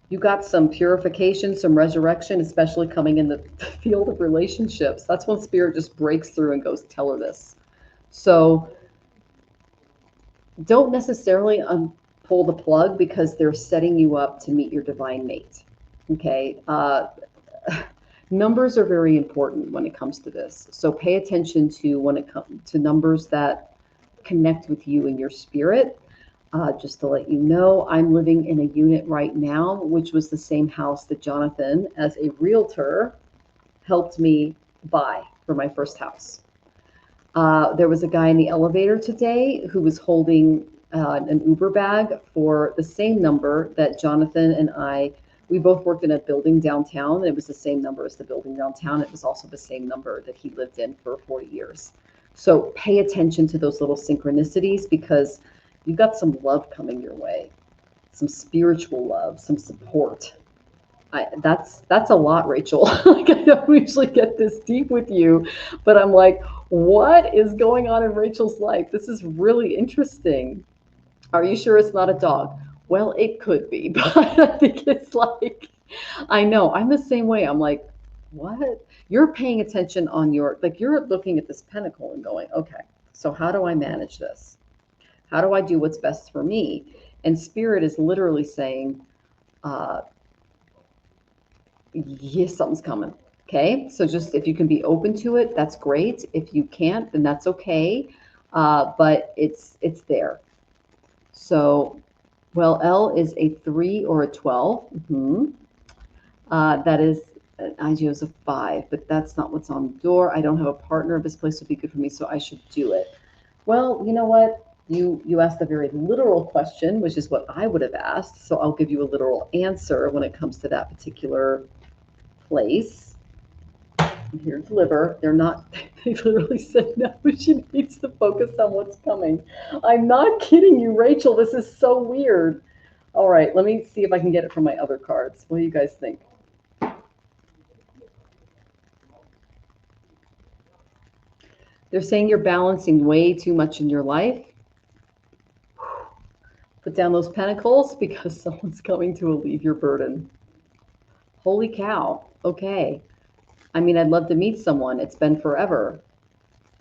You got some purification, some resurrection, especially coming in the field of relationships. That's when Spirit just breaks through and goes, tell her this. So don't necessarily pull the plug, because they're setting you up to meet your divine mate. Okay. Numbers are very important when it comes to this. So pay attention to when it comes to numbers that connect with you and your spirit. Just to let you know, I'm living in a unit right now, which was the same house that Jonathan, as a realtor, helped me buy for my first house. There was a guy in the elevator today who was holding an Uber bag for the same number that Jonathan and we both worked in a building downtown. It was the same number as the building downtown. It was also the same number that he lived in for 40 years. So pay attention to those little synchronicities, because you've got some love coming your way, some spiritual love, some support. That's a lot, Rachel. Like, I don't usually get this deep with you, but I'm like, what is going on in Rachel's life? This is really interesting. Are you sure it's not a dog? Well, it could be, but I think it's like, I know, I'm the same way. I'm like, what? You're paying attention on you're looking at this pentacle and going, okay, so how do I manage this? How do I do what's best for me? And Spirit is literally saying, uh, yes, something's coming. Okay, so just if you can be open to it, that's great. If you can't, then that's okay. But it's there. So, well, L is a 3 or a 12. That is an IG is a 5, but that's not what's on the door. I don't have a partner. This place would be good for me, so I should do it. Well, you know what? You asked a very literal question, which is what I would have asked. So I'll give you a literal answer when it comes to that particular place. I'm here to deliver. They're not, they literally said no, she needs to focus on what's coming. I'm not kidding you, Rachel. This is so weird. All right, let me see if I can get it from my other cards. What do you guys think? They're saying you're balancing way too much in your life. Put down those pentacles because someone's coming to relieve your burden. Holy cow. Okay. I mean, I'd love to meet someone. It's been forever.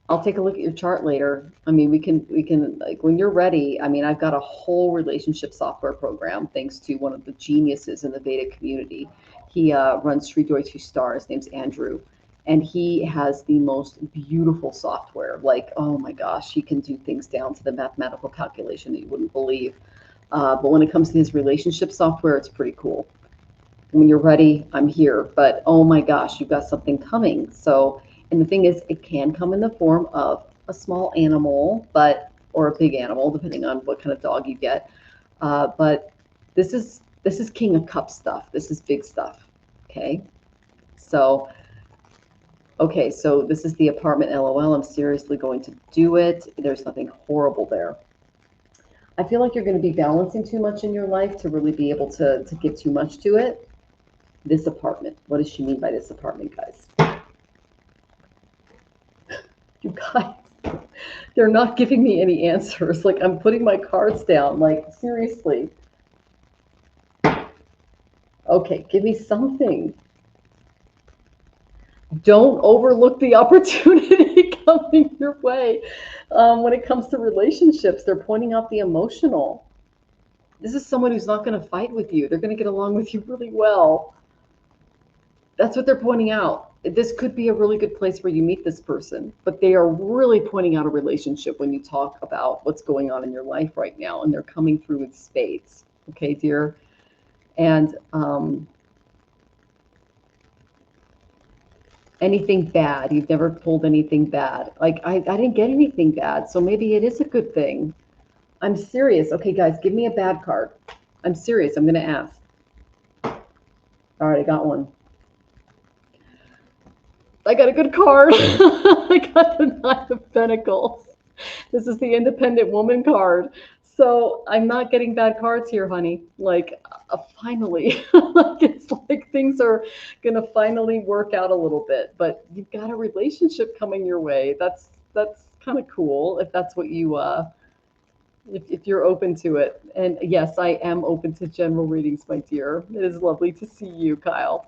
I'll take a look at your chart later. I mean, we can like when you're ready. I mean, I've got a whole relationship software program thanks to one of the geniuses in the Vedic community. He runs Sri Jyotish Star. His name's Andrew, and he has the most beautiful software. Like, oh my gosh, he can do things down to the mathematical calculation that you wouldn't believe. But when it comes to his relationship software, it's pretty cool. When you're ready, I'm here. But oh my gosh, you've got something coming. So, and the thing is, it can come in the form of a small animal, or a big animal, depending on what kind of dog you get. But this is King of Cups stuff. This is big stuff. Okay. So, okay, so this is the apartment. LOL. I'm seriously going to do it. There's nothing horrible there. I feel like you're going to be balancing too much in your life to really be able to give too much to it. This apartment. What does she mean by this apartment, guys? You guys, they're not giving me any answers. Like, I'm putting my cards down. Like, seriously. Okay, give me something. Don't overlook the opportunity coming your way. When it comes to relationships, they're pointing out the emotional. This is someone who's not going to fight with you. They're going to get along with you really well. That's what they're pointing out. This could be a really good place where you meet this person, but they are really pointing out a relationship when you talk about what's going on in your life right now, and they're coming through with spades. Okay, dear? And anything bad? You've never pulled anything bad. Like, I didn't get anything bad, so maybe it is a good thing. I'm serious. Okay, guys, give me a bad card. I'm serious. I'm going to ask. All right, I got one. I got a good card. I got the Nine of Pentacles. This is the independent woman card. So I'm not getting bad cards here, honey. Like, finally. It's like things are going to finally work out a little bit. But you've got a relationship coming your way. That's kind of cool if that's what you if you're open to it. And yes, I am open to general readings, my dear. It is lovely to see you, Kyle.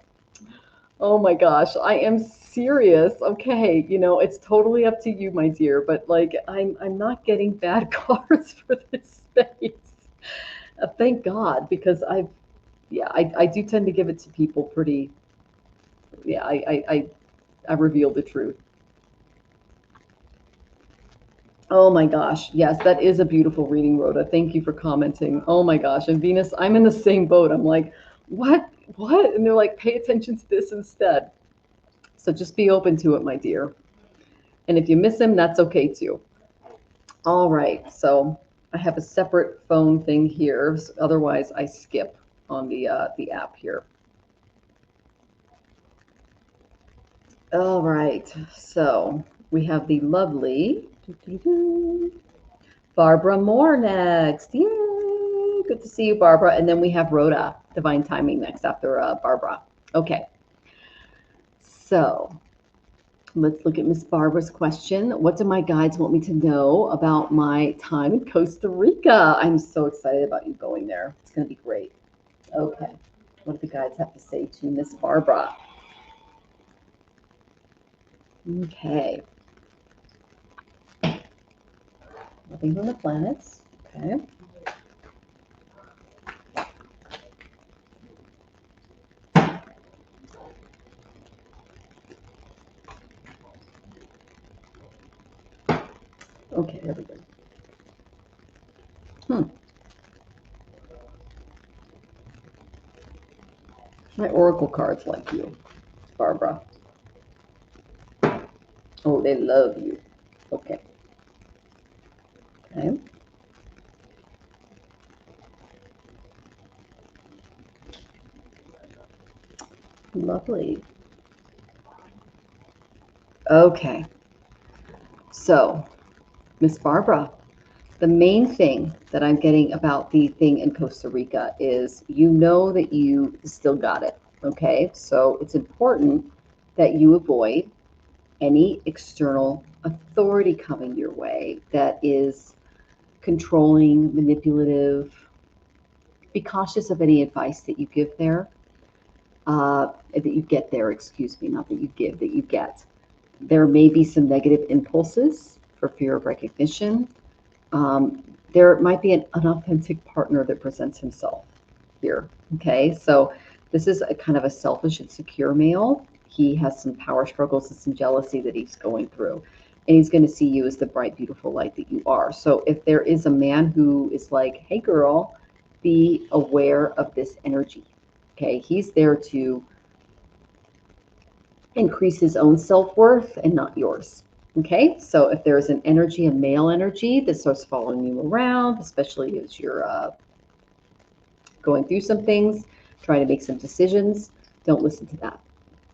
Oh my gosh, I am serious. Okay, it's totally up to you, my dear, but like I'm not getting bad cards for this space. Thank God, because I do tend to give it to people pretty. Yeah, I reveal the truth. Oh my gosh, yes, that is a beautiful reading, Rhoda. Thank you for commenting. Oh my gosh, and Venus, I'm in the same boat. I'm like, what? And they're like, pay attention to this instead. So just be open to it, my dear. And if you miss him, that's okay too. All right, so I have a separate phone thing here. Otherwise, I skip on the app here. All right, so we have the lovely Barbara Moore next. Yay! Good to see you, Barbara. And then we have Rhoda, Divine Timing, next after Barbara. Okay. So let's look at Miss Barbara's question. What do my guides want me to know about my time in Costa Rica? I'm so excited about you going there. It's going to be great. Okay. What do the guides have to say to Miss Barbara? Okay. Nothing from the planets. Okay. Okay, there we go. My oracle cards like you, Barbara. Oh, they love you. Okay. Okay. Lovely. Okay. So, Miss Barbara, the main thing that I'm getting about the thing in Costa Rica is you know that you still got it. Okay. So it's important that you avoid any external authority coming your way that is controlling, manipulative. Be cautious of any advice that you give there, that you get there, excuse me, not that you give, that you get. There may be some negative impulses for fear of recognition. There might be an unauthentic partner that presents himself here. Okay, so this is a kind of a selfish and secure male. He has some power struggles and some jealousy that he's going through. And he's going to see you as the bright, beautiful light that you are. So if there is a man who is like, hey, girl, be aware of this energy. Okay, he's there to increase his own self-worth and not yours. Okay, so if there's an energy, a male energy that starts following you around, especially as you're going through some things, trying to make some decisions, don't listen to that.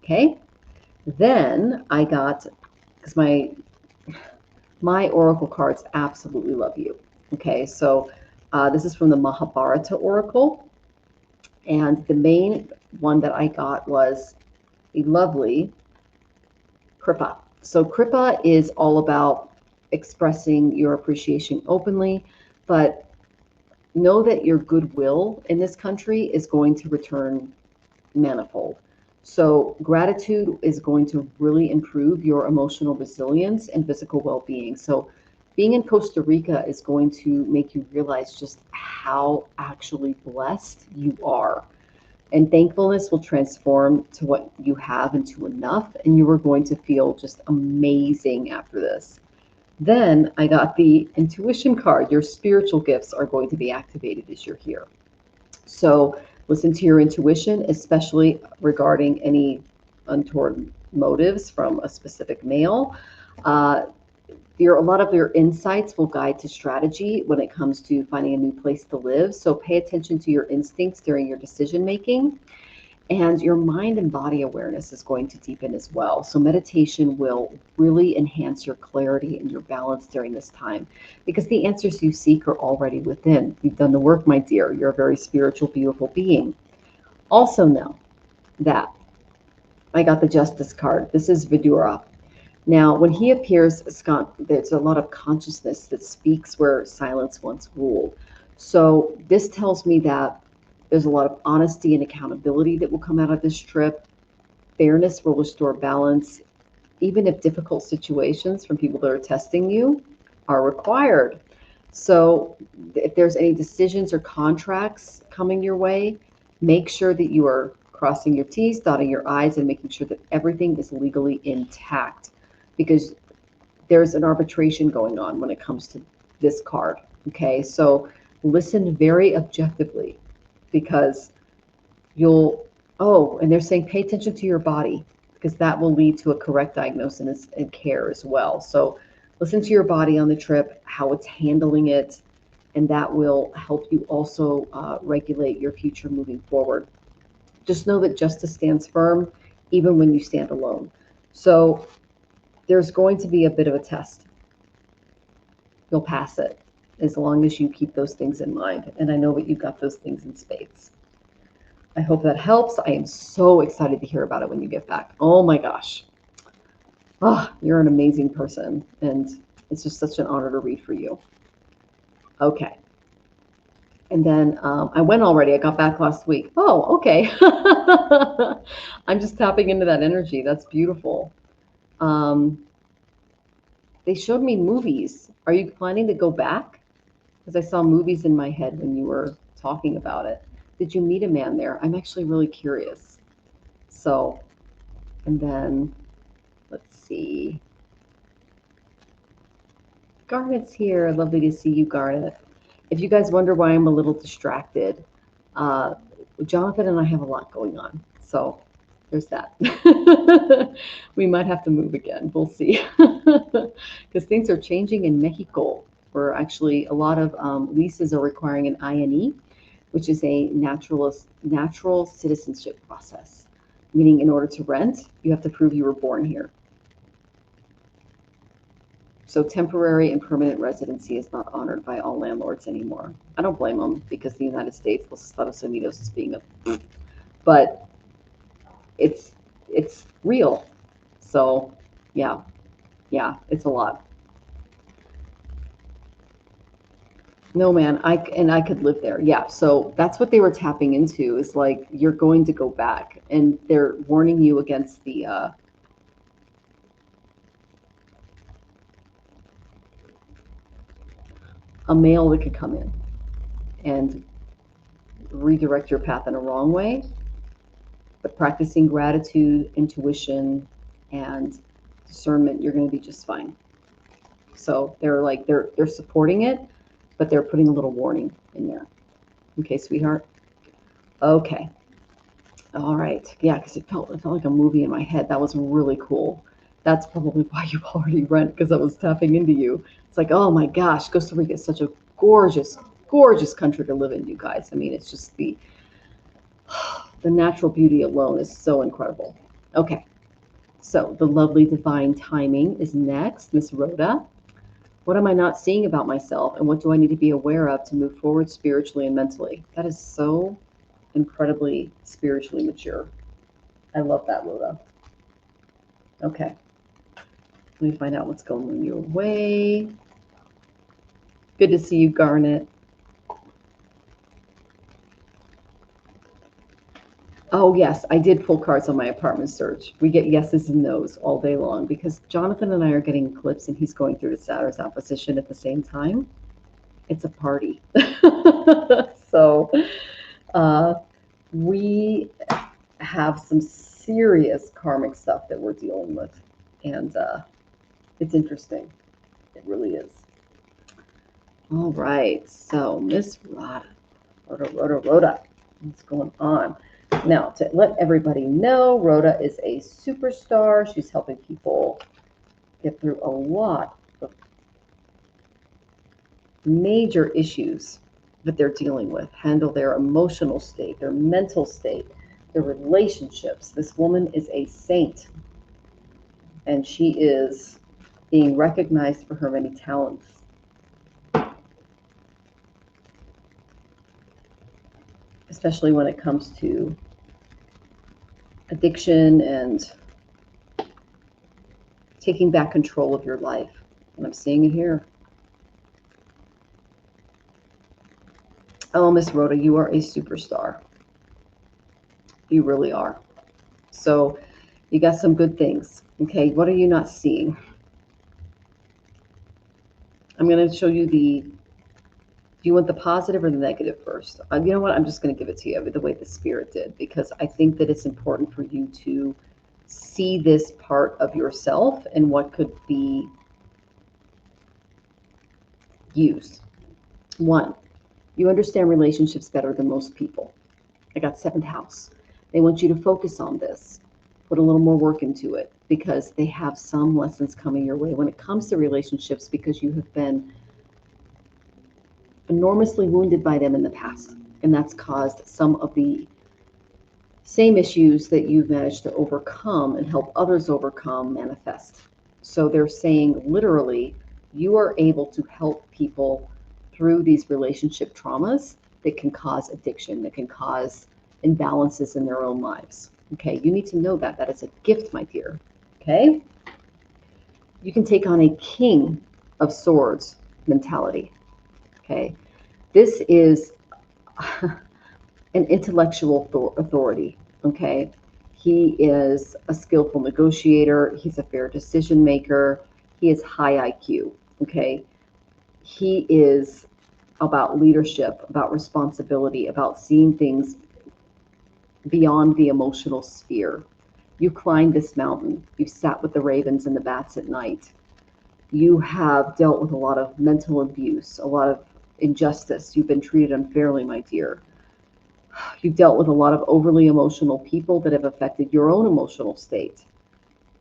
Okay, then I got, because my oracle cards absolutely love you. Okay, so this is from the Mahabharata oracle, and the main one that I got was a lovely Kripa. So Kripa is all about expressing your appreciation openly, but know that your goodwill in this country is going to return manifold. So gratitude is going to really improve your emotional resilience and physical well-being. So being in Costa Rica is going to make you realize just how actually blessed you are. And thankfulness will transform to what you have into enough, and you are going to feel just amazing after this. Then I got the intuition card. Your spiritual gifts are going to be activated as you're here. So listen to your intuition, especially regarding any untoward motives from a specific male. Uh, a lot of your insights will guide to strategy when it comes to finding a new place to live. So pay attention to your instincts during your decision making. And your mind and body awareness is going to deepen as well. So meditation will really enhance your clarity and your balance during this time because the answers you seek are already within. You've done the work, my dear. You're a very spiritual, beautiful being. Also know that I got the Justice card. This is Vidura. Now, when he appears, Scott, there's a lot of consciousness that speaks where silence once ruled. So this tells me that there's a lot of honesty and accountability that will come out of this trip. Fairness will restore balance, even if difficult situations from people that are testing you are required. So if there's any decisions or contracts coming your way, make sure that you are crossing your T's, dotting your I's, and making sure that everything is legally intact because there's an arbitration going on when it comes to this card. Okay, so listen very objectively because and they're saying pay attention to your body because that will lead to a correct diagnosis and care as well. So listen to your body on the trip, how it's handling it, and that will help you also regulate your future moving forward. Just know that justice stands firm even when you stand alone. So there's going to be a bit of a test. You'll pass it as long as you keep those things in mind. And I know that you've got those things in spades. I hope that helps. I am so excited to hear about it when you get back. Oh my gosh. Oh, you're an amazing person. And it's just such an honor to read for you. Okay. And then I went already. I got back last week. Oh, okay. I'm just tapping into that energy. That's beautiful. They showed me movies. Are you planning to go back? Because I saw movies in my head when you were talking about it. Did you meet a man there? I'm actually really curious. So, and then let's see. Garnet's here. Lovely to see you, Garnet. If you guys wonder why I'm a little distracted, uh, Jonathan and I have a lot going on. So there's that. We might have to move again. We'll see. Because things are changing in Mexico, where actually a lot of leases are requiring an INE, which is a natural citizenship process. Meaning, in order to rent, you have to prove you were born here. So temporary and permanent residency is not honored by all landlords anymore. I don't blame them because the United States, Los Estados Unidos, is being a, but it's real. So yeah, it's a lot. No man, I could live there. Yeah, so that's what they were tapping into is like you're going to go back, and they're warning you against the a male that could come in and redirect your path in a wrong way. But practicing gratitude, intuition, and discernment, you're going to be just fine. So they're supporting it, but they're putting a little warning in there. Okay, sweetheart. Okay. All right. Yeah, because it felt like a movie in my head. That was really cool. That's probably why you already rent, because I was tapping into you. It's like, oh my gosh, Costa Rica is such a gorgeous, gorgeous country to live in, you guys. I mean, it's just the natural beauty alone is so incredible. Okay. So the lovely divine timing is next, Miss Rhoda. What am I not seeing about myself, and what do I need to be aware of to move forward spiritually and mentally? That is so incredibly spiritually mature. I love that, Rhoda. Okay, let me find out what's going on your way. Good to see you, Garnet. Oh, yes, I did pull cards on my apartment search. We get yeses and nos all day long because Jonathan and I are getting eclipse and he's going through the Saturn's opposition at the same time. It's a party. So we have some serious karmic stuff that we're dealing with. And it's interesting. It really is. All right. So Miss Rhoda. What's going on? Now, to let everybody know, Rhoda is a superstar. She's helping people get through a lot of major issues that they're dealing with, handle their emotional state, their mental state, their relationships. This woman is a saint, and she is being recognized for her many talents. Especially when it comes to addiction and taking back control of your life. And I'm seeing it here. Oh, Miss Rhoda, you are a superstar. You really are. So you got some good things. Okay, what are you not seeing? I'm going to show you do you want the positive or the negative first? You know what? I'm just going to give it to you the way the spirit did, because I think that it's important for you to see this part of yourself and what could be used. One, you understand relationships better than most people. I got 7th house. They want you to focus on this, put a little more work into it, because they have some lessons coming your way when it comes to relationships, because you have been enormously wounded by them in the past, and that's caused some of the same issues that you've managed to overcome and help others overcome manifest. So they're saying literally you are able to help people through these relationship traumas that can cause addiction, that can cause imbalances in their own lives. Okay, you need to know that is a gift, my dear. Okay, you can take on a King of Swords mentality. Okay, this is an intellectual authority. Okay, he is a skillful negotiator. He's a fair decision maker. He is high IQ. Okay, he is about leadership, about responsibility, about seeing things beyond the emotional sphere. You climbed this mountain. You've sat with the ravens and the bats at night. You have dealt with a lot of mental abuse, a lot of injustice. You've been treated unfairly, my dear. You've dealt with a lot of overly emotional people that have affected your own emotional state,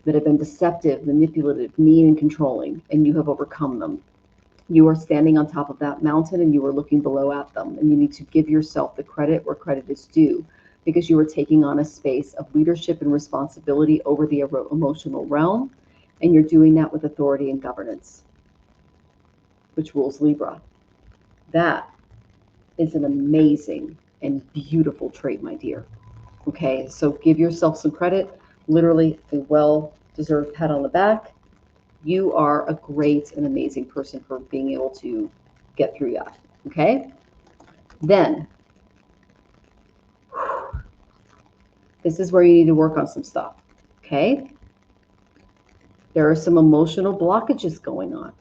that have been deceptive, manipulative, mean, and controlling, and you have overcome them. You are standing on top of that mountain and you are looking below at them, and you need to give yourself the credit where credit is due, because you are taking on a space of leadership and responsibility over the emotional realm, and you're doing that with authority and governance, which rules Libra. That is an amazing and beautiful trait, my dear. Okay, so give yourself some credit, literally a well-deserved pat on the back. You are a great and amazing person for being able to get through that. Okay, then this is where you need to work on some stuff. Okay, there are some emotional blockages going on.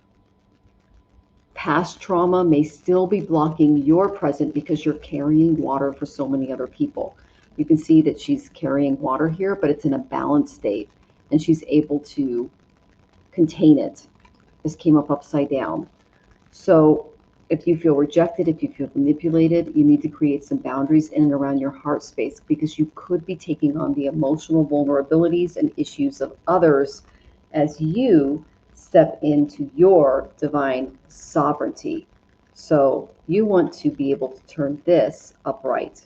Past trauma may still be blocking your present because you're carrying water for so many other people. You can see that she's carrying water here, but it's in a balanced state, and she's able to contain it. This came up upside down. So if you feel rejected, if you feel manipulated, you need to create some boundaries in and around your heart space, because you could be taking on the emotional vulnerabilities and issues of others as you step into your divine sovereignty. So you want to be able to turn this upright.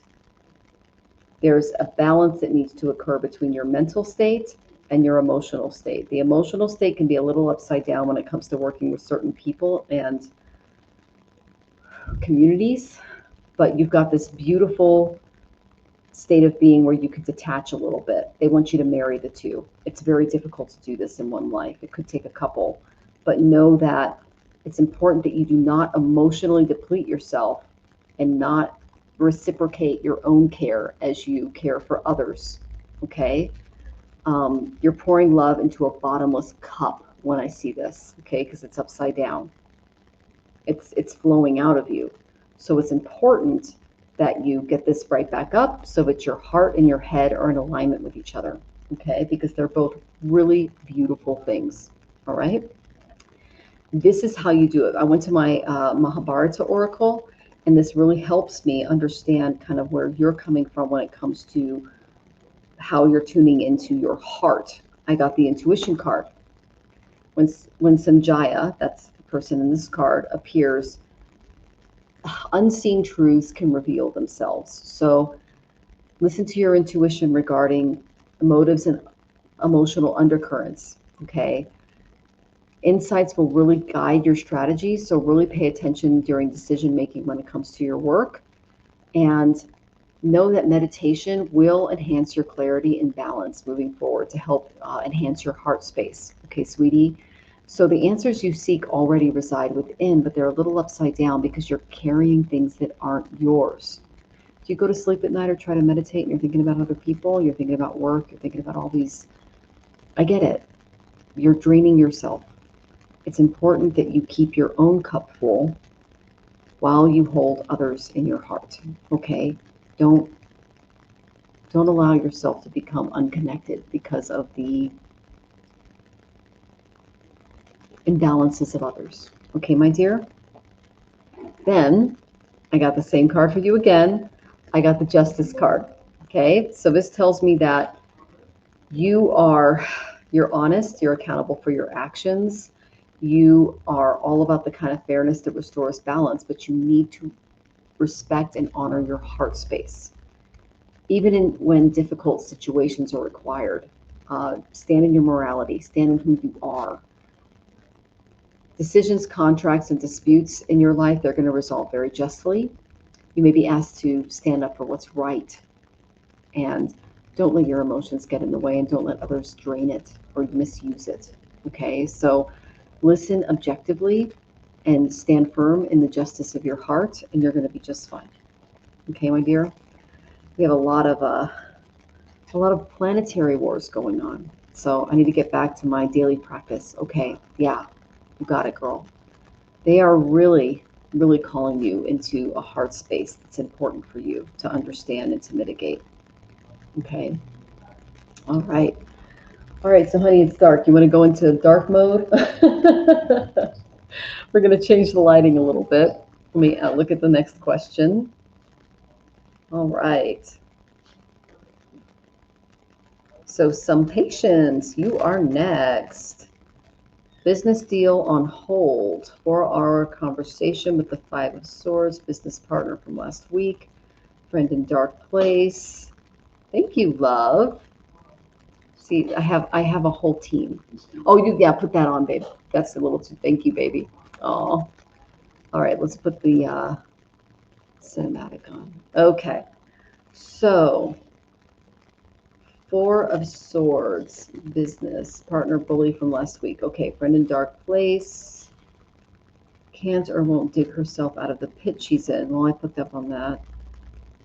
There's a balance that needs to occur between your mental state and your emotional state. The emotional state can be a little upside down when it comes to working with certain people and communities, but you've got this beautiful state of being where you could detach a little bit. They want you to marry the two. It's very difficult to do this in one life. It could take a couple, but know that it's important that you do not emotionally deplete yourself and not reciprocate your own care as you care for others. Okay, you're pouring love into a bottomless cup when I see this. Okay, because it's upside down. It's flowing out of you. So it's important that you get this right back up so that your heart and your head are in alignment with each other. Okay, because they're both really beautiful things. All right. This is how you do it. I went to my Mahabharata oracle, and this really helps me understand kind of where you're coming from when it comes to how you're tuning into your heart. I got the intuition card. When Sanjaya, that's the person in this card, appears, unseen truths can reveal themselves. So listen to your intuition regarding motives and emotional undercurrents. Okay, insights will really guide your strategy, so really pay attention during decision making when it comes to your work, and know that meditation will enhance your clarity and balance moving forward to help enhance your heart space. Okay, sweetie. So the answers you seek already reside within, but they're a little upside down because you're carrying things that aren't yours. Do you go to sleep at night or try to meditate and you're thinking about other people, you're thinking about work, you're thinking about all these? I get it. You're draining yourself. It's important that you keep your own cup full while you hold others in your heart. Okay? Don't allow yourself to become unconnected because of the imbalances of others. Okay, my dear? Then I got the same card for you again. I got the Justice card. Okay, so this tells me that you're honest, you're accountable for your actions. You are all about the kind of fairness that restores balance, but you need to respect and honor your heart space. Even when difficult situations are required, stand in your morality, stand in who you are. Decisions, contracts, and disputes in your life, they're going to resolve very justly. You may be asked to stand up for what's right, and don't let your emotions get in the way, and don't let others drain it or misuse it. Okay, so listen objectively and stand firm in the justice of your heart, and you're going to be just fine. Okay, my dear? We have a lot of planetary wars going on, so I need to get back to my daily practice. Okay, yeah, you got it, girl. They are really, really calling you into a heart space that's important for you to understand and to mitigate. Okay. All right. All right, so honey, it's dark. You want to go into dark mode? We're going to change the lighting a little bit. Let me look at the next question. All right. So some patience. You are next. Business deal on hold. 4-hour conversation with the Five of Swords. Business partner from last week. Friend in dark place. Thank you, love. See, I have a whole team. Oh, yeah, put that on, babe. That's a little too. Thank you, baby. Oh, all right. Let's put the cinematic on. Okay, so 4 of Swords, business partner bully from last week. Okay, friend in dark place. Can't or won't dig herself out of the pit she's in. Well, I put that on that.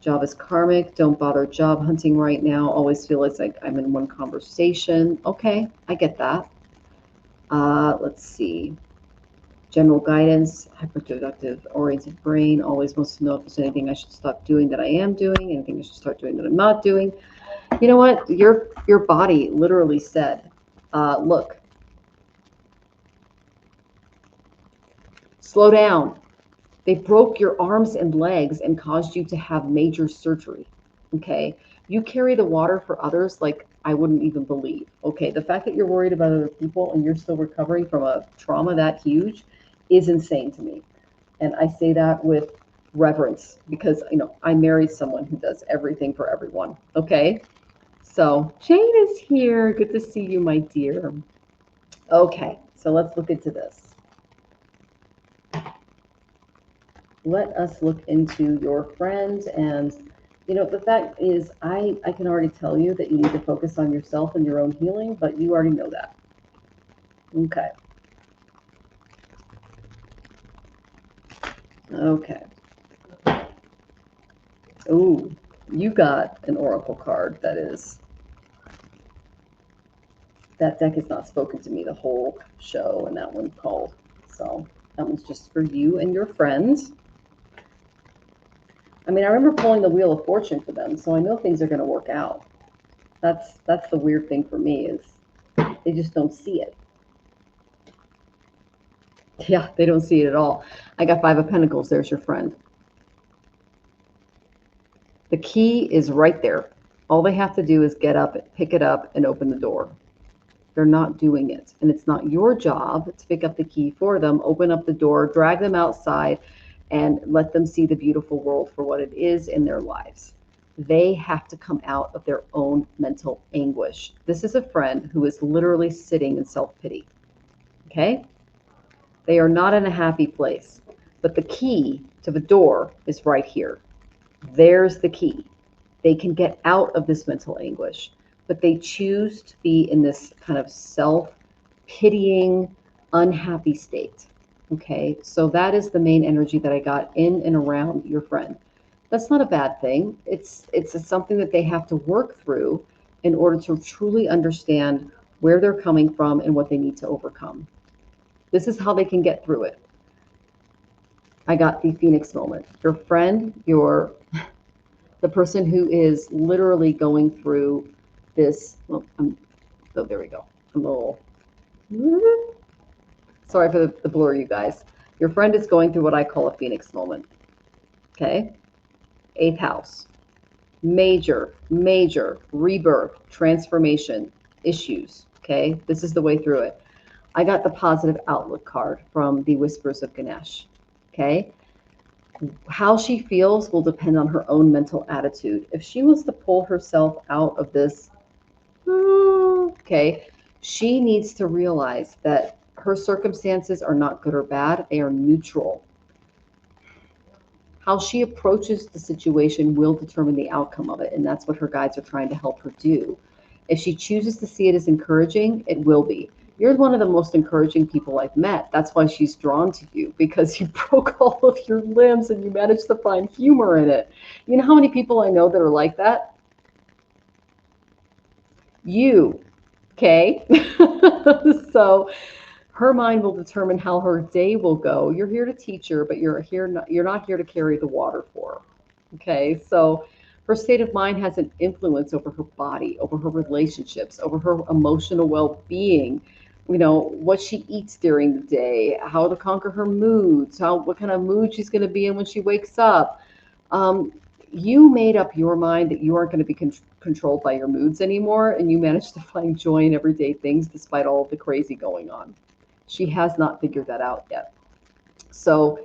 Job is karmic. Don't bother job hunting right now. Always feel it's like I'm in one conversation. Okay, I get that. Let's see. General guidance, hyperproductive oriented brain, always wants to know if there's anything I should stop doing that I am doing, anything I should start doing that I'm not doing. You know what? Your body literally said, look, slow down. They broke your arms and legs and caused you to have major surgery. Okay. You carry the water for others like I wouldn't even believe. Okay. The fact that you're worried about other people and you're still recovering from a trauma that huge is insane to me. And I say that with reverence because, I married someone who does everything for everyone. Okay. So Jane is here. Good to see you, my dear. Okay. So let's look into this. Let us look into your friends. And, the fact is, I can already tell you that you need to focus on yourself and your own healing, but you already know that. Okay. Okay. Ooh, you got an oracle card that deck has not spoken to me the whole show, and that one called. So that one's just for you and your friends. I mean, I remember pulling the Wheel of Fortune for them, so I know things are going to work out. That's the weird thing for me is they just don't see it. Yeah, they don't see it at all. I got 5 of Pentacles. There's your friend. The key is right there. All they have to do is get up, pick it up, and open the door. They're not doing it. And it's not your job to pick up the key for them, open up the door, drag them outside, and let them see the beautiful world for what it is in their lives. They have to come out of their own mental anguish. This is a friend who is literally sitting in self-pity. Okay? They are not in a happy place. But the key to the door is right here. There's the key. They can get out of this mental anguish, but they choose to be in this kind of self-pitying, unhappy state. Okay, so that is the main energy that I got in and around your friend. That's not a bad thing. It's something that they have to work through in order to truly understand where they're coming from and what they need to overcome. This is how they can get through it. I got the Phoenix moment. Your friend, the person who is literally going through this. Well, there we go. I'm a little. Sorry for the blur, you guys. Your friend is going through what I call a Phoenix moment. Okay? 8th house. Major rebirth, transformation, issues. Okay? This is the way through it. I got the positive outlook card from the Whispers of Ganesh. Okay? How she feels will depend on her own mental attitude. If she wants to pull herself out of this, okay, she needs to realize that her circumstances are not good or bad. They are neutral. How she approaches the situation will determine the outcome of it, and that's what her guides are trying to help her do. If she chooses to see it as encouraging, it will be. You're one of the most encouraging people I've met. That's why she's drawn to you, because you broke all of your limbs and you managed to find humor in it. You know how many people I know that are like that? You, okay? So her mind will determine how her day will go. You're here to teach her, but you're not here to carry the water for her. Okay, so Her state of mind has an influence over her body, over her relationships, over her emotional well-being, what she eats during the day, how to conquer her moods, what kind of mood she's going to be in when she wakes up. Um, you made up your mind that you aren't going to be controlled by your moods anymore, and you managed to find joy in everyday things despite all of the crazy going on. She has not figured that out yet. So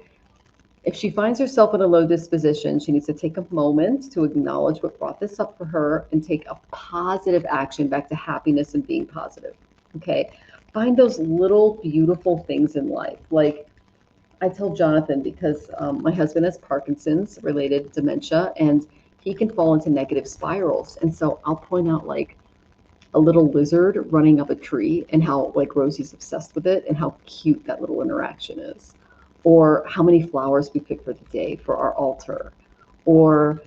if she finds herself in a low disposition, she needs to take a moment to acknowledge what brought this up for her and take a positive action back to happiness and being positive. Okay. Find those little beautiful things in life. Like I tell Jonathan, because my husband has Parkinson's related dementia, and he can fall into negative spirals. And so I'll point out like a little lizard running up a tree and how like Rosie's obsessed with it and how cute that little interaction is. Or how many flowers we pick for the day for our altar. Or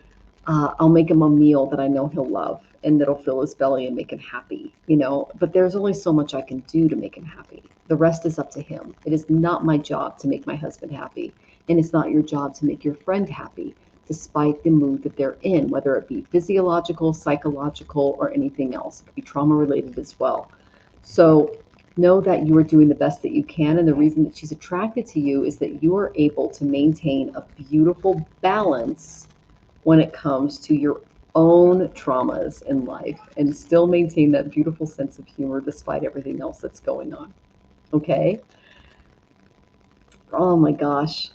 I'll make him a meal that I know he'll love and that'll fill his belly and make him happy, But there's only so much I can do to make him happy. The rest is up to him. It is not my job to make my husband happy. And it's not your job to make your friend happy, despite the mood that they're in, whether it be physiological, psychological, or anything else. It could be trauma related as well. So know that you are doing the best that you can. And the reason that she's attracted to you is that you are able to maintain a beautiful balance when it comes to your own traumas in life and still maintain that beautiful sense of humor despite everything else that's going on. Okay? Oh my gosh.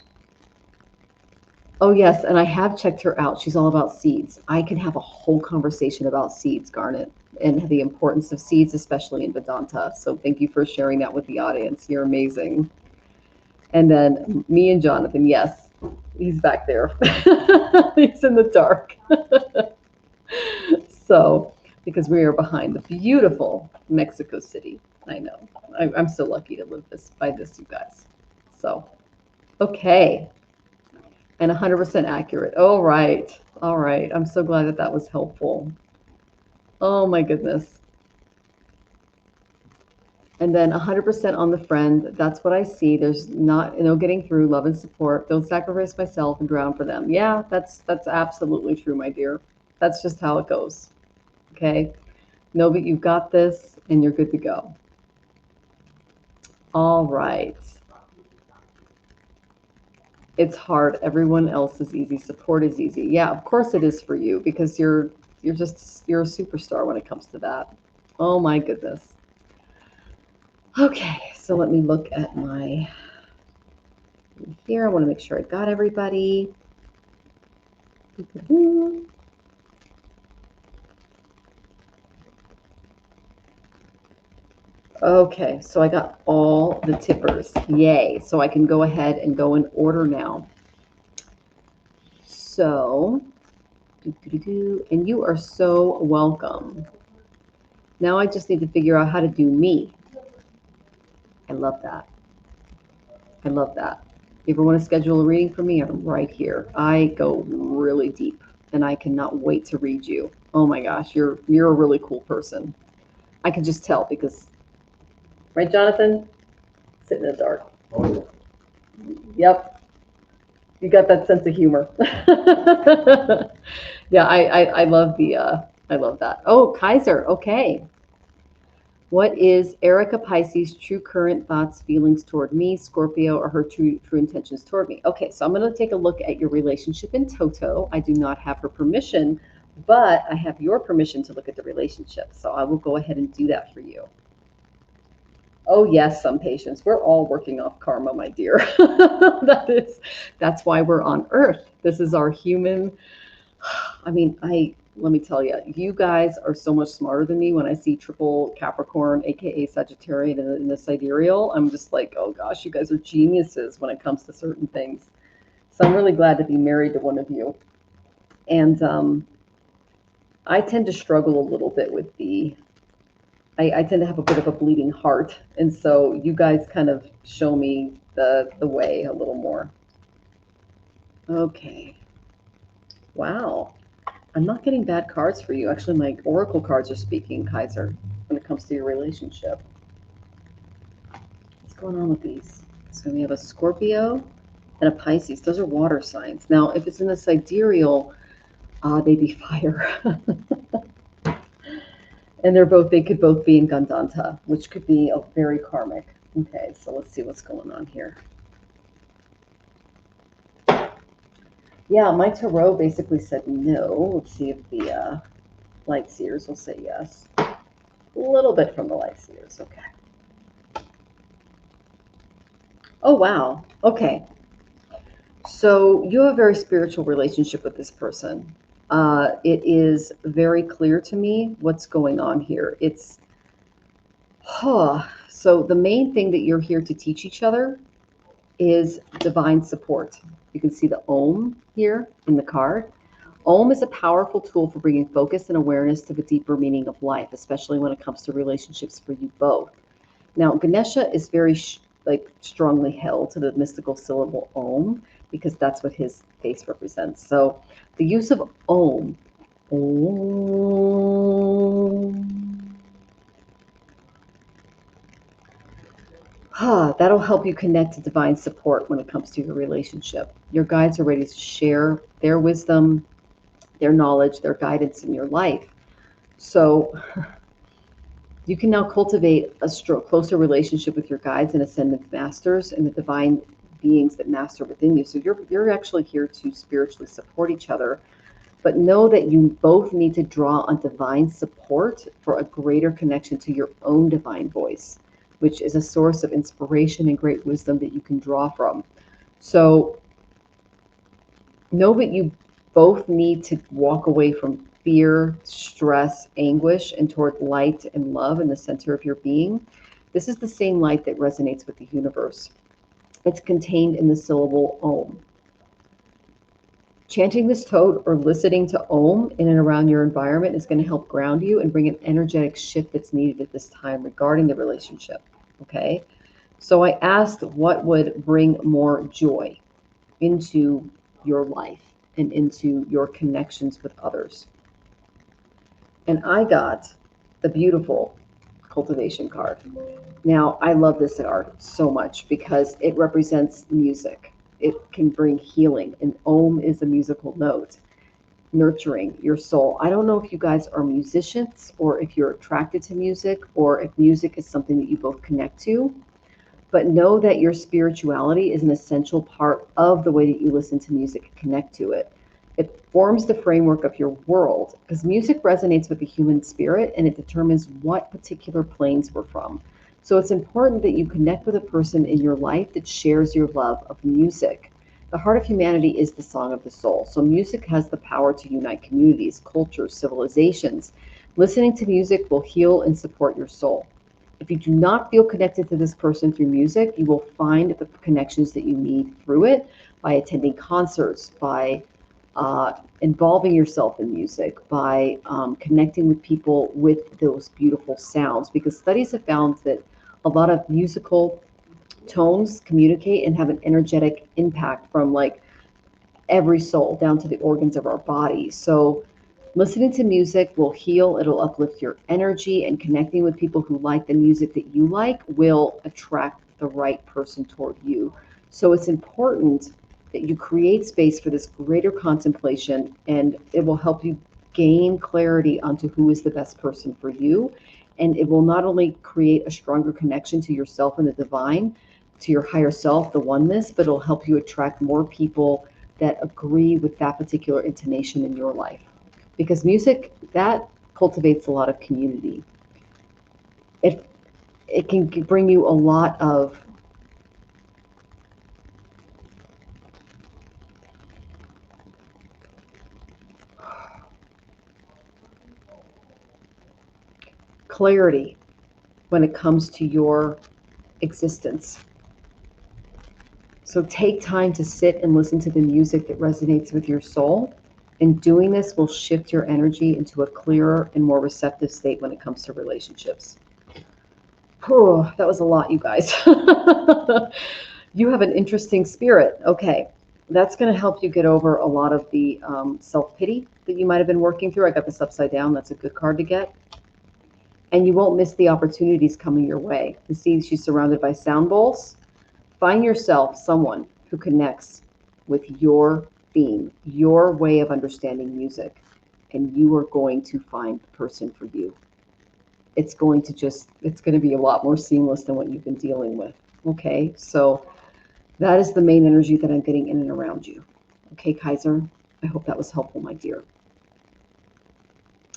Oh yes, and I have checked her out. She's all about seeds. I can have a whole conversation about seeds, Garnet, and the importance of seeds, especially in Vedanta. So thank you for sharing that with the audience. You're amazing. And then me and Jonathan, yes, he's back there. He's in the dark. So, because we are behind the beautiful Mexico City. I know. I'm so lucky to live by this, you guys. So, okay. And 100% accurate. All right. All right. I'm so glad that that was helpful. Oh my goodness. And then 100% on the friend. That's what I see. There's no getting through. Love and support. Don't sacrifice myself and drown for them. Yeah, that's absolutely true, my dear. That's just how it goes. Okay. Know that you've got this and you're good to go. All right. It's hard. Everyone else is easy. Support is easy. Yeah, of course it is for you because you're a superstar when it comes to that. Oh my goodness. Okay, so let me look at my here. I want to make sure I got everybody. Okay, so I got all the tippers. Yay. So I can go ahead and go in order now. So, and you are so welcome. Now I just need to figure out how to do me. I love that. I love that. If you ever want to schedule a reading for me, I'm right here. I go really deep and I cannot wait to read you. Oh my gosh, you're a really cool person. I can just tell because, right, Jonathan? Sit in the dark. Yep. You got that sense of humor. Yeah, I love I love that. Oh, Kaiser. Okay. What is Erica Pisces' true current thoughts, feelings toward me, Scorpio, or her true intentions toward me? Okay, so I'm going to take a look at your relationship in toto. I do not have her permission, but I have your permission to look at the relationship. So I will go ahead and do that for you. Oh yes, some patients. We're all working off karma, my dear. That's why we're on Earth. This is our human. I mean, let me tell you, you guys are so much smarter than me. When I see triple Capricorn, aka Sagittarian, in the sidereal, I'm just like, oh gosh, you guys are geniuses when it comes to certain things. So I'm really glad to be married to one of you. And I tend to struggle a little bit with I tend to have a bit of a bleeding heart, and so you guys kind of show me the way a little more. Okay. Wow. I'm not getting bad cards for you. Actually, my oracle cards are speaking, Kaiser, when it comes to your relationship. What's going on with these? So we have a Scorpio and a Pisces. Those are water signs. Now, if it's in the sidereal, They be fire. And they could both be in Gandanta, which could be a very karmic. Okay, so let's see what's going on here. Yeah, my tarot basically said no. Let's see if the light seers will say yes. A little bit from the light seers, okay. Oh, wow. Okay. So you have a very spiritual relationship with this person. It is very clear to me what's going on here. So the main thing that you're here to teach each other is divine support. You can see the Om here in the card. Om is a powerful tool for bringing focus and awareness to the deeper meaning of life, especially when it comes to relationships for you both. Now, Ganesha is very strongly held to the mystical syllable Om because that's what his face represents. So the use of Om, that'll help you connect to divine support when it comes to your relationship. Your guides are ready to share their wisdom, their knowledge, their guidance in your life. So you can now cultivate a closer relationship with your guides and ascended masters and the divine beings that master within you. So you're actually here to spiritually support each other, but know that you both need to draw on divine support for a greater connection to your own divine voice, which is a source of inspiration and great wisdom that you can draw from. So know that you both need to walk away from fear, stress, anguish, and toward light and love in the center of your being. This is the same light that resonates with the universe. It's contained in the syllable Om. Chanting this toad or listening to Om in and around your environment is going to help ground you and bring an energetic shift that's needed at this time regarding the relationship. Okay? So I asked what would bring more joy into your life and into your connections with others. And I got the beautiful cultivation card. Now, I love this card so much because it represents music. It can bring healing, and Om is a musical note, nurturing your soul. I don't know if you guys are musicians or if you're attracted to music or if music is something that you both connect to, but know that your spirituality is an essential part of the way that you listen to music and connect to it. It forms the framework of your world because music resonates with the human spirit and it determines what particular planes we're from. So it's important that you connect with a person in your life that shares your love of music. The heart of humanity is the song of the soul. So music has the power to unite communities, cultures, civilizations. Listening to music will heal and support your soul. If you do not feel connected to this person through music, you will find the connections that you need through it by attending concerts, by involving yourself in music, by connecting with people with those beautiful sounds. Because studies have found that a lot of musical tones communicate and have an energetic impact from like every soul down to the organs of our body. So listening to music will heal, it'll uplift your energy, and connecting with people who like the music that you like will attract the right person toward you. So it's important that you create space for this greater contemplation, and it will help you gain clarity onto who is the best person for you. And it will not only create a stronger connection to yourself and the divine, to your higher self, the oneness, but it'll help you attract more people that agree with that particular intonation in your life. Because music, that cultivates a lot of community. It can bring you a lot of clarity when it comes to your existence. So take time to sit and listen to the music that resonates with your soul. And doing this will shift your energy into a clearer and more receptive state when it comes to relationships. Oh, that was a lot, you guys. You have an interesting spirit. Okay, that's going to help you get over a lot of the self-pity that you might have been working through. I got this upside down. That's a good card to get. And you won't miss the opportunities coming your way. You see, she's surrounded by sound bowls. Find yourself someone who connects with your theme, your way of understanding music, and you are going to find the person for you. It's going to be a lot more seamless than what you've been dealing with. Okay, so that is the main energy that I'm getting in and around you. Okay, Kaiser, I hope that was helpful, my dear.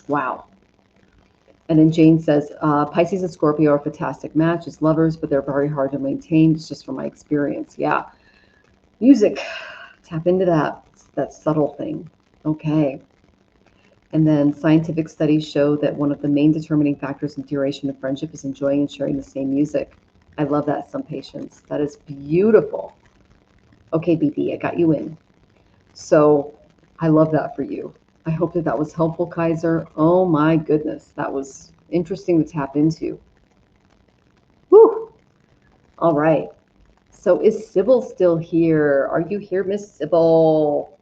Wow. And then Jane says, Pisces and Scorpio are a fantastic match as lovers, but they're very hard to maintain. It's just from my experience. Yeah. Music, tap into that subtle thing. Okay. And then scientific studies show that one of the main determining factors in duration of friendship is enjoying and sharing the same music. I love that, some patients. That is beautiful. Okay, BB, I got you in. So I love that for you. I hope that was helpful, Kaiser. Oh my goodness, that was interesting to tap into. Whew. All right. So is Sybil still here? Are you here, Miss Sybil?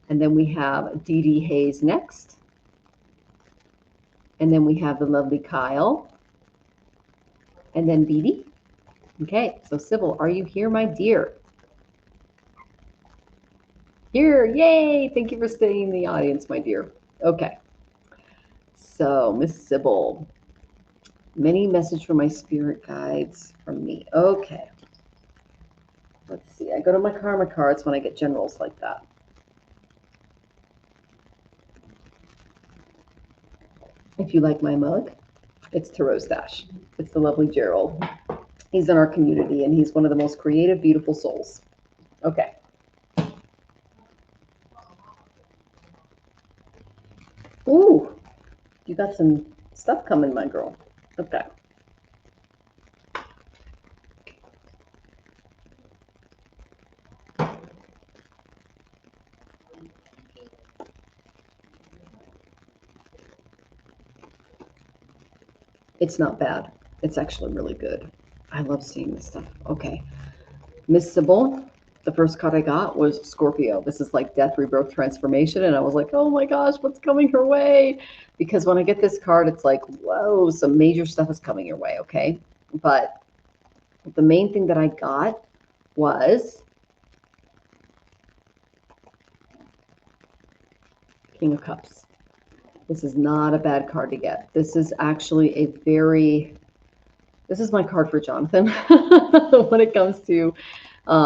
And then we have Dee Dee Hayes next. And then we have the lovely Kyle. And then Dee Dee. Okay, so Sybil, are you here, my dear? Here, yay! Thank you for staying in the audience, my dear. Okay. So, Miss Sybil, many message from my spirit guides from me. Okay. Let's see. I go to my karma cards when I get generals like that. If you like my mug, it's Tarot Stash. It's the lovely Gerald. He's in our community, and he's one of the most creative, beautiful souls. Okay. Ooh, you got some stuff coming, my girl. Okay. It's not bad. It's actually really good. I love seeing this stuff. Okay. Miss Sybil, the first card I got was Scorpio. This is like death, rebirth, transformation. And I was like, oh my gosh, what's coming her way? Because when I get this card, it's like, whoa, some major stuff is coming your way, okay? But the main thing that I got was King of Cups. This is not a bad card to get. This is actually this is my card for Jonathan when it comes to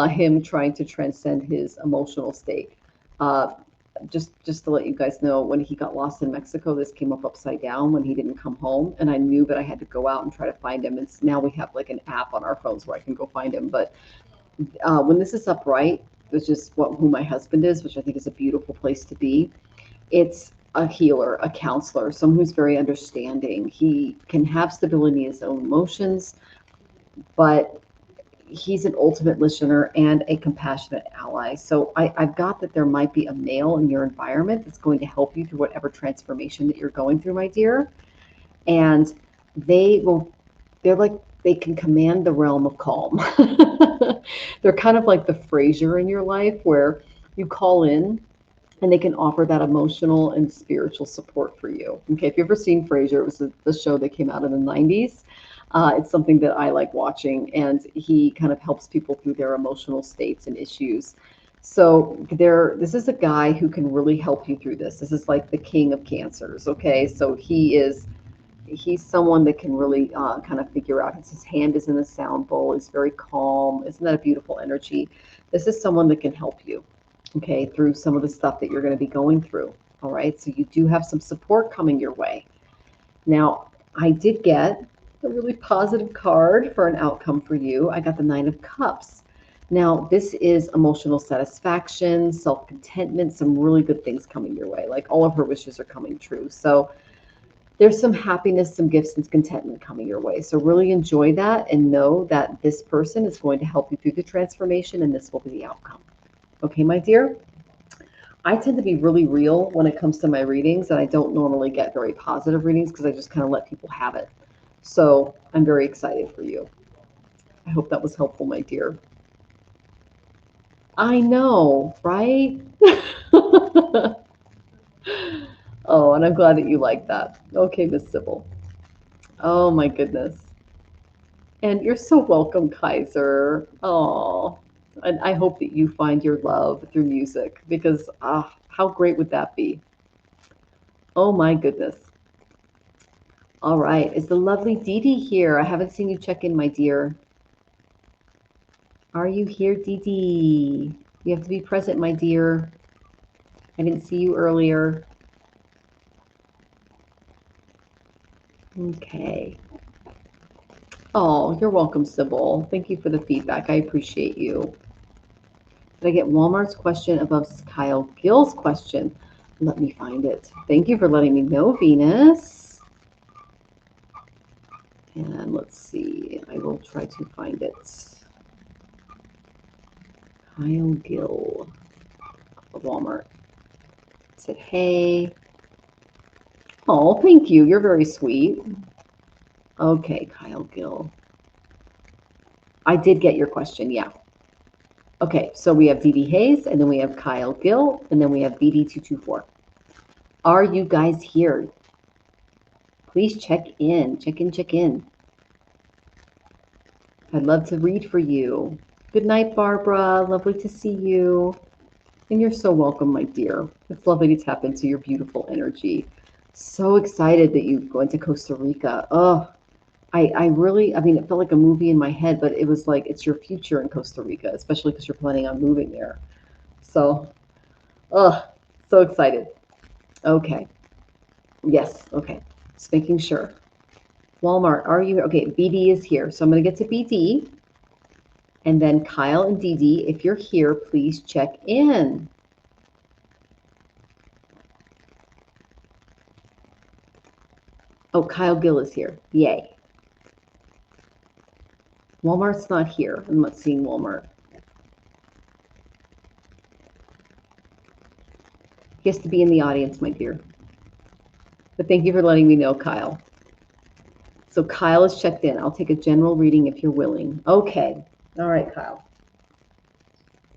him trying to transcend his emotional state. Just to let you guys know, when he got lost in Mexico, this came up upside down when he didn't come home, and I knew that I had to go out and try to find him. And now we have like an app on our phones where I can go find him. But when this is upright, which is who my husband is, which I think is a beautiful place to be. It's a healer, a counselor, someone who's very understanding. He can have stability in his own emotions, but he's an ultimate listener and a compassionate ally. So I've got that there might be a male in your environment that's going to help you through whatever transformation that you're going through, my dear. And they can command the realm of calm. They're kind of like the Frasier in your life, where you call in and they can offer that emotional and spiritual support for you. Okay, if you've ever seen Frasier, it was the show that came out in the 90s. It's something that I like watching, and he kind of helps people through their emotional states and issues. So this is a guy who can really help you through this. This is like the king of cancers, okay? So he's someone that can really kind of figure out. His hand is in the sound bowl. He's very calm. Isn't that a beautiful energy? This is someone that can help you, okay, through some of the stuff that you're going to be going through. All right, so you do have some support coming your way. Now, I did get a really positive card for an outcome for you. I got the Nine of Cups. Now, this is emotional satisfaction, self-contentment, some really good things coming your way. Like all of her wishes are coming true. So there's some happiness, some gifts, and contentment coming your way. So really enjoy that and know that this person is going to help you through the transformation, and this will be the outcome. Okay, my dear? I tend to be really real when it comes to my readings, and I don't normally get very positive readings because I just kind of let people have it. So I'm very excited for you. I hope that was helpful, my dear. I know, right? Oh, and I'm glad that you like that. Okay, Miss Sybil. Oh, my goodness. And you're so welcome, Kaiser. Oh, And I hope that you find your love through music because how great would that be? Oh my goodness. All right. Is the lovely Dee Dee here? I haven't seen you check in, my dear. Are you here, Dee Dee? You have to be present, my dear. I didn't see you earlier. Okay. Oh, you're welcome, Sybil. Thank you for the feedback. I appreciate you. Did I get Walmart's question above Kyle Gill's question? Let me find it. Thank you for letting me know, Venus. And let's see. I will try to find it. Kyle Gill of Walmart said, hey. Oh, thank you. You're very sweet. Okay, Kyle Gill. I did get your question, yeah. Okay, so we have DD Hayes, and then we have Kyle Gill, and then we have BD224. Are you guys here? Please check in. Check in. I'd love to read for you. Good night, Barbara. Lovely to see you. And you're so welcome, my dear. It's lovely to tap into your beautiful energy. So excited that you've gone to Costa Rica. Oh, I mean, it felt like a movie in my head, but it was like it's your future in Costa Rica, especially because you're planning on moving there. So, so excited. Okay. Yes, okay. Just making sure. Walmart, are you okay? BD is here. So I'm going to get to BD. And then Kyle and DD, if you're here, please check in. Oh, Kyle Gill is here. Yay. Walmart's not here. I'm not seeing Walmart. He has to be in the audience, my dear. But thank you for letting me know, Kyle. So Kyle is checked in. I'll take a general reading if you're willing. Okay. All right, Kyle.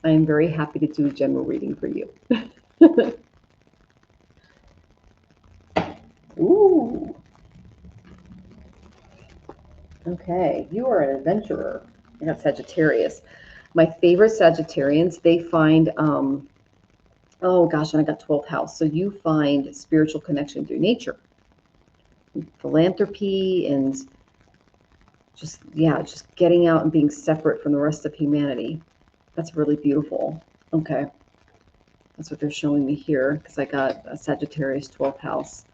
I am very happy to do a general reading for you. Ooh. Okay, you are an adventurer. I got Sagittarius. My favorite Sagittarians, they find, oh gosh, and I got 12th house. So you find spiritual connection through nature, philanthropy, and just getting out and being separate from the rest of humanity. That's really beautiful. Okay. That's what they're showing me here because I got a Sagittarius 12th house.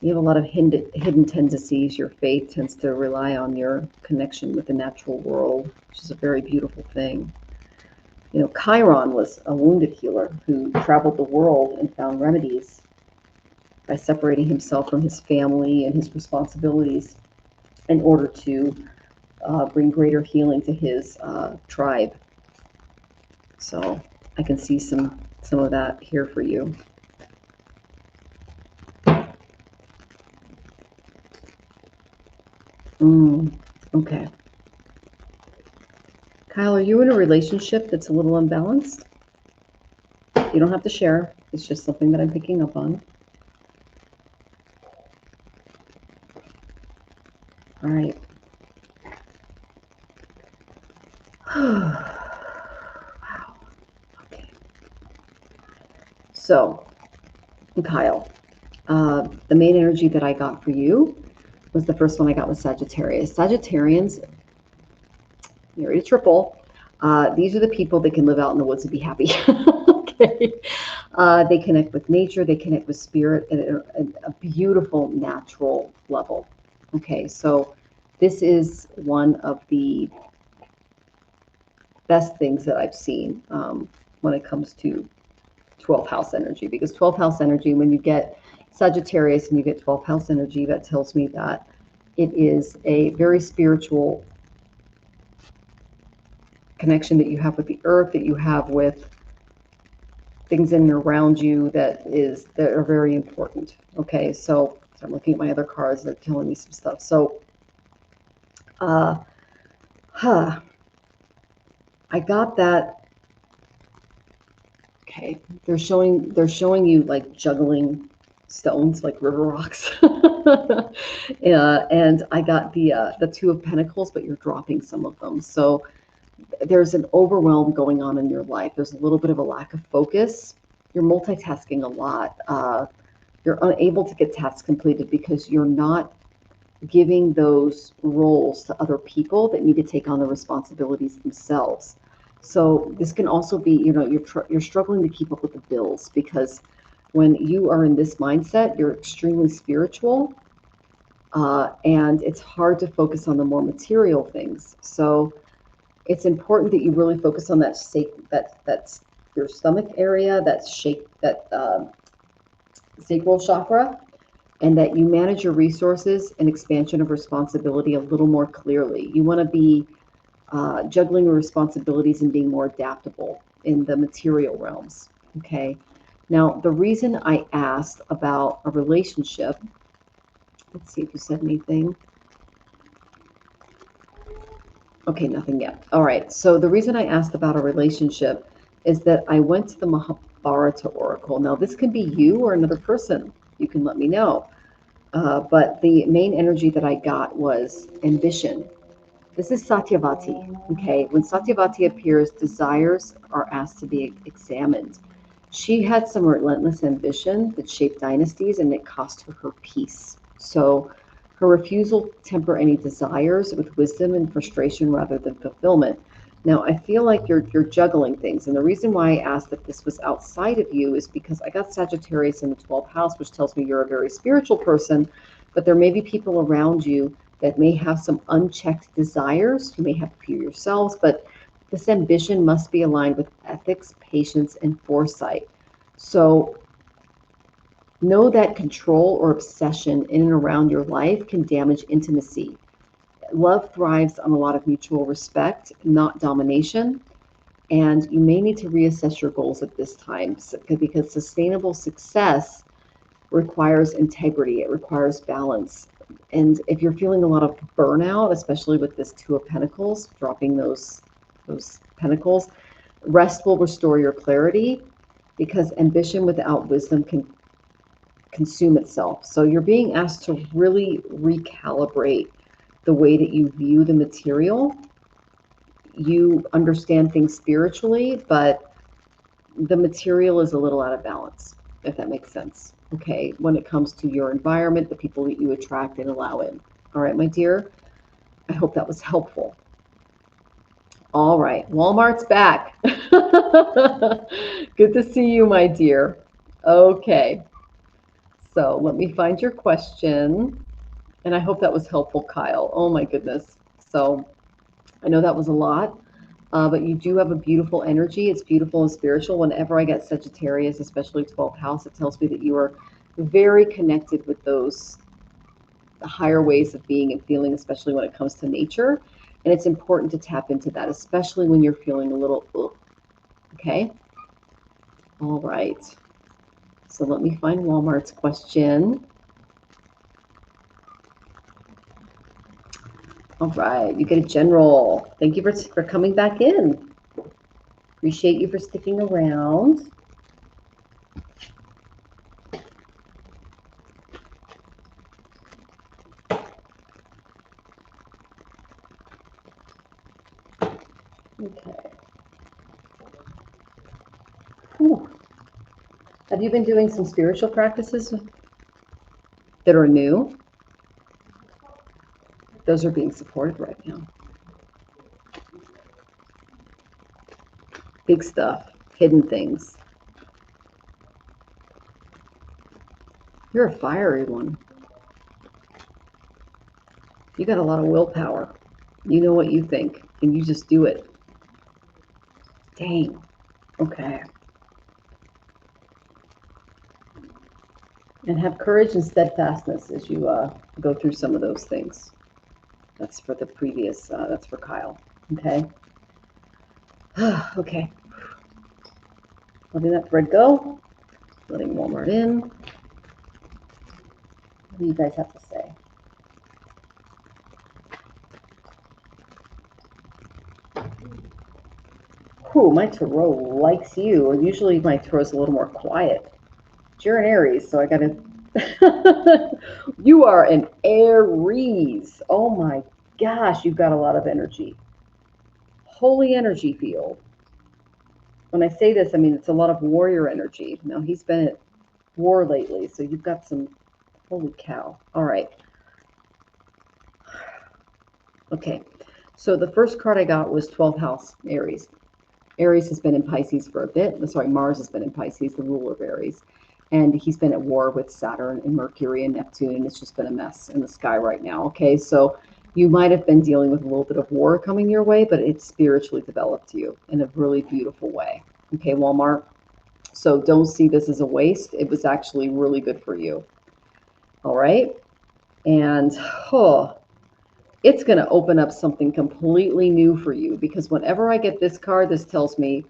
You have a lot of hidden tendencies. Your faith tends to rely on your connection with the natural world, which is a very beautiful thing. You know, Chiron was a wounded healer who traveled the world and found remedies by separating himself from his family and his responsibilities in order to bring greater healing to his tribe. So I can see some of that here for you. Okay. Kyle, are you in a relationship that's a little unbalanced? You don't have to share. It's just something that I'm picking up on. All right. Wow. Okay. So, Kyle, the main energy that I got for you was the first one I got was Sagittarius. Sagittarians, you're a triple. These are the people that can live out in the woods and be happy. Okay. They connect with nature. They connect with spirit at a beautiful natural level. Okay. So this is one of the best things that I've seen when it comes to 12th house energy, because 12th house energy, when you get Sagittarius and you get 12th house energy, that tells me that it is a very spiritual connection that you have with the earth, that you have with things in and around you that are very important. Okay, so I'm looking at my other cards, they're telling me some stuff. So I got that. Okay, they're showing you like juggling stones, like river rocks. And I got the Two of Pentacles, but you're dropping some of them. So there's an overwhelm going on in your life. There's a little bit of a lack of focus. You're multitasking a lot. You're unable to get tasks completed because you're not giving those roles to other people that need to take on the responsibilities themselves. So this can also be, you're struggling to keep up with the bills because when you are in this mindset, you're extremely spiritual, and it's hard to focus on the more material things. So it's important that you really focus on that's your stomach area, that sacral chakra, and that you manage your resources and expansion of responsibility a little more clearly. You want to be juggling your responsibilities and being more adaptable in the material realms. Okay. Now, the reason I asked about a relationship, let's see if you said anything. Okay, nothing yet. All right. So the reason I asked about a relationship is that I went to the Mahabharata Oracle. Now, this can be you or another person. You can let me know. But the main energy that I got was ambition. This is Satyavati. Okay. When Satyavati appears, desires are asked to be examined. She had some relentless ambition that shaped dynasties, and it cost her her peace. So her refusal to temper any desires with wisdom and frustration rather than fulfillment. Now, I feel like you're juggling things. And the reason why I asked if this was outside of you is because I got Sagittarius in the 12th house, which tells me you're a very spiritual person, but there may be people around you that may have some unchecked desires. You may have a few yourselves, but this ambition must be aligned with ethics, patience, and foresight. So know that control or obsession in and around your life can damage intimacy. Love thrives on a lot of mutual respect, not domination. And you may need to reassess your goals at this time because sustainable success requires integrity, it requires balance. And if you're feeling a lot of burnout, especially with this Two of Pentacles, dropping those pentacles, rest will restore your clarity because ambition without wisdom can consume itself. So you're being asked to really recalibrate the way that you view the material. You understand things spiritually, but the material is a little out of balance, if that makes sense. Okay, when it comes to your environment, the people that you attract and allow in. All right, my dear, I hope that was helpful. All right, Walmart's back. Good to see you, my dear. Okay, so let me find your question. And I hope that was helpful, Kyle. Oh my goodness. So I know that was a lot, but you do have a beautiful energy. It's beautiful and spiritual. Whenever I get Sagittarius, especially 12th house, it tells me that you are very connected with those higher ways of being and feeling, especially when it comes to nature. And it's important to tap into that, especially when you're feeling a little, okay? All right. So let me find Walmart's question. All right, you get a general. Thank you for coming back in. Appreciate you for sticking around. Okay. Whew. Have you been doing some spiritual practices that are new? Those are being supported right now. Big stuff, hidden things. You're a fiery one. You got a lot of willpower. You know what you think, and you just do it. Dang. Okay. And have courage and steadfastness as you go through some of those things. That's for the previous, that's for Kyle. Okay. Okay. Letting that thread go. Letting Walmart in. What do you guys have to say? Ooh, my tarot likes you. Usually my tarot's a little more quiet. But you're an Aries, so I gotta... You are an Aries. Oh my gosh, you've got a lot of energy. holy energy field. When I say this, I mean it's a lot of warrior energy. Now he's been at war lately, so you've got some, holy cow. All right. Okay. So the first card I got was 12th house, Aries. Aries has been in Pisces for a bit. Sorry, Mars has been in Pisces, the ruler of Aries. And he's been at war with Saturn and Mercury and Neptune, and it's just been a mess in the sky right now. Okay, so you might have been dealing with a little bit of war coming your way, but it's spiritually developed you in a really beautiful way. Okay, Walmart. So don't see this as a waste. It was actually really good for you. All right. And it's going to open up something completely new for you, because whenever I get this card, this tells me,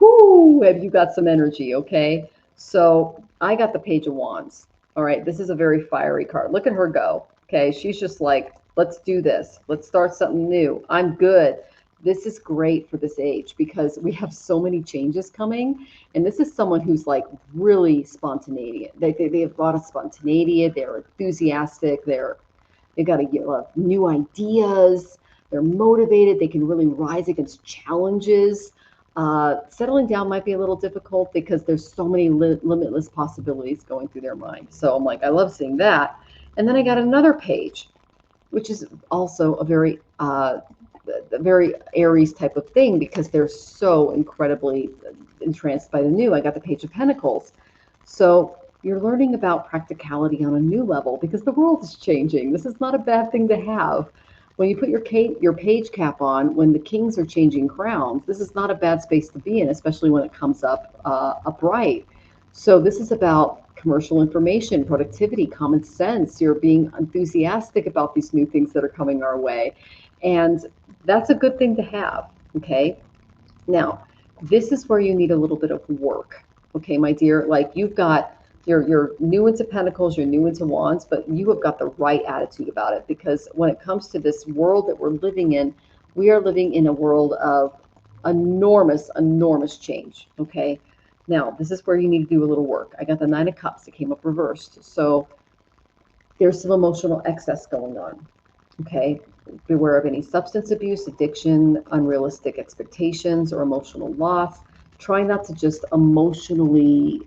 whoo, have you got some energy, okay? So I got the Page of Wands. All right, this is a very fiery card. Look at her go, okay? She's just like, let's do this. Let's start something new. I'm good. This is great for this age because we have so many changes coming. And this is someone who's like really spontaneous. They have a lot of spontaneity. They're enthusiastic. They've got new ideas. They're motivated. They can really rise against challenges. Settling down might be a little difficult because there's so many limitless possibilities going through their mind. So I'm like, I love seeing that. And then I got another page, which is also a very Aries type of thing because they're so incredibly entranced by the new. I got the Page of Pentacles. So you're learning about practicality on a new level because the world is changing. This is not a bad thing to have. When you put your page cap on, when the kings are changing crowns, this is not a bad space to be in, especially when it comes up upright. So this is about commercial information, productivity, common sense. You're being enthusiastic about these new things that are coming our way. And that's a good thing to have, okay? Now, this is where you need a little bit of work, okay, my dear? Like you're new into Pentacles, you're new into Wands, but you have got the right attitude about it because when it comes to this world that we're living in, we are living in a world of enormous, enormous change, okay? Now, this is where you need to do a little work. I got the Nine of Cups. It came up reversed. So there's some emotional excess going on, okay? Beware of any substance abuse, addiction, unrealistic expectations, or emotional loss. Try not to just emotionally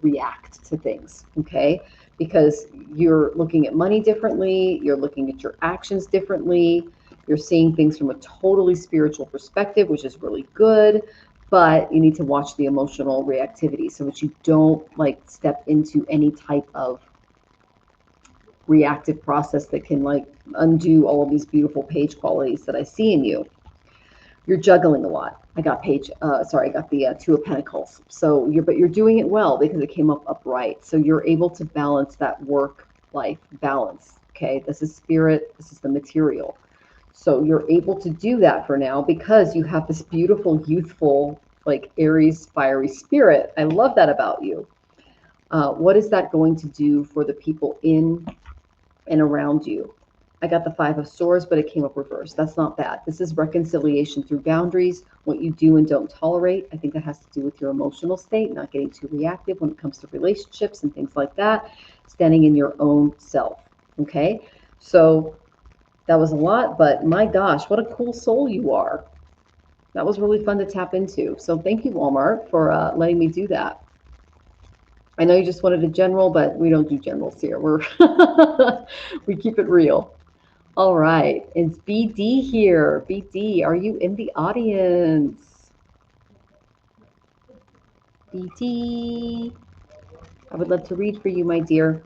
react to things, okay? Because you're looking at money differently, you're looking at your actions differently, you're seeing things from a totally spiritual perspective, which is really good, but you need to watch the emotional reactivity so that you don't like step into any type of reactive process that can like undo all of these beautiful page qualities that I see in you. You're juggling a lot. I got the Two of Pentacles. So you're doing it well because it came up upright. So you're able to balance that work-life balance. Okay, this is spirit. This is the material. So you're able to do that for now because you have this beautiful, youthful, like Aries, fiery spirit. I love that about you. What is that going to do for the people in and around you? I got the Five of Swords, but it came up reversed. That's not bad. This is reconciliation through boundaries, what you do and don't tolerate. I think that has to do with your emotional state, not getting too reactive when it comes to relationships and things like that, standing in your own self. Okay, so that was a lot, but my gosh, what a cool soul you are. That was really fun to tap into. So thank you, Walmart, for letting me do that. I know you just wanted a general, but we don't do generals here. We keep it real. All right, it's BD here. BD, are you in the audience? BD, I would love to read for you, my dear.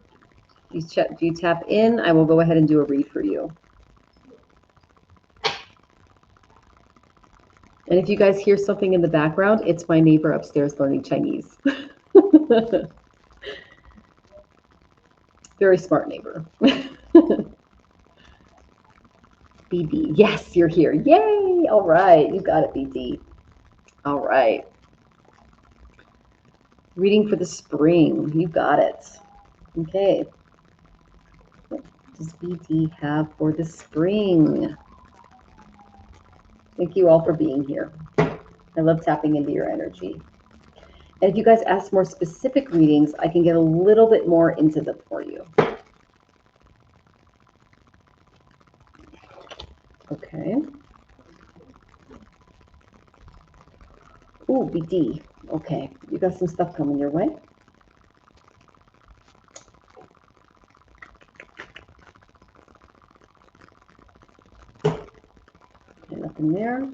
Do you tap in? I will go ahead and do a read for you. And if you guys hear something in the background, it's my neighbor upstairs learning Chinese. Very smart neighbor. BD, yes, you're here. Yay! All right, you got it, BD. All right. Reading for the spring. You got it. Okay. What does BD have for the spring? Thank you all for being here. I love tapping into your energy. And if you guys ask more specific readings, I can get a little bit more into them for you. Okay. Ooh, BD. Okay, you got some stuff coming your way. Okay, nothing there.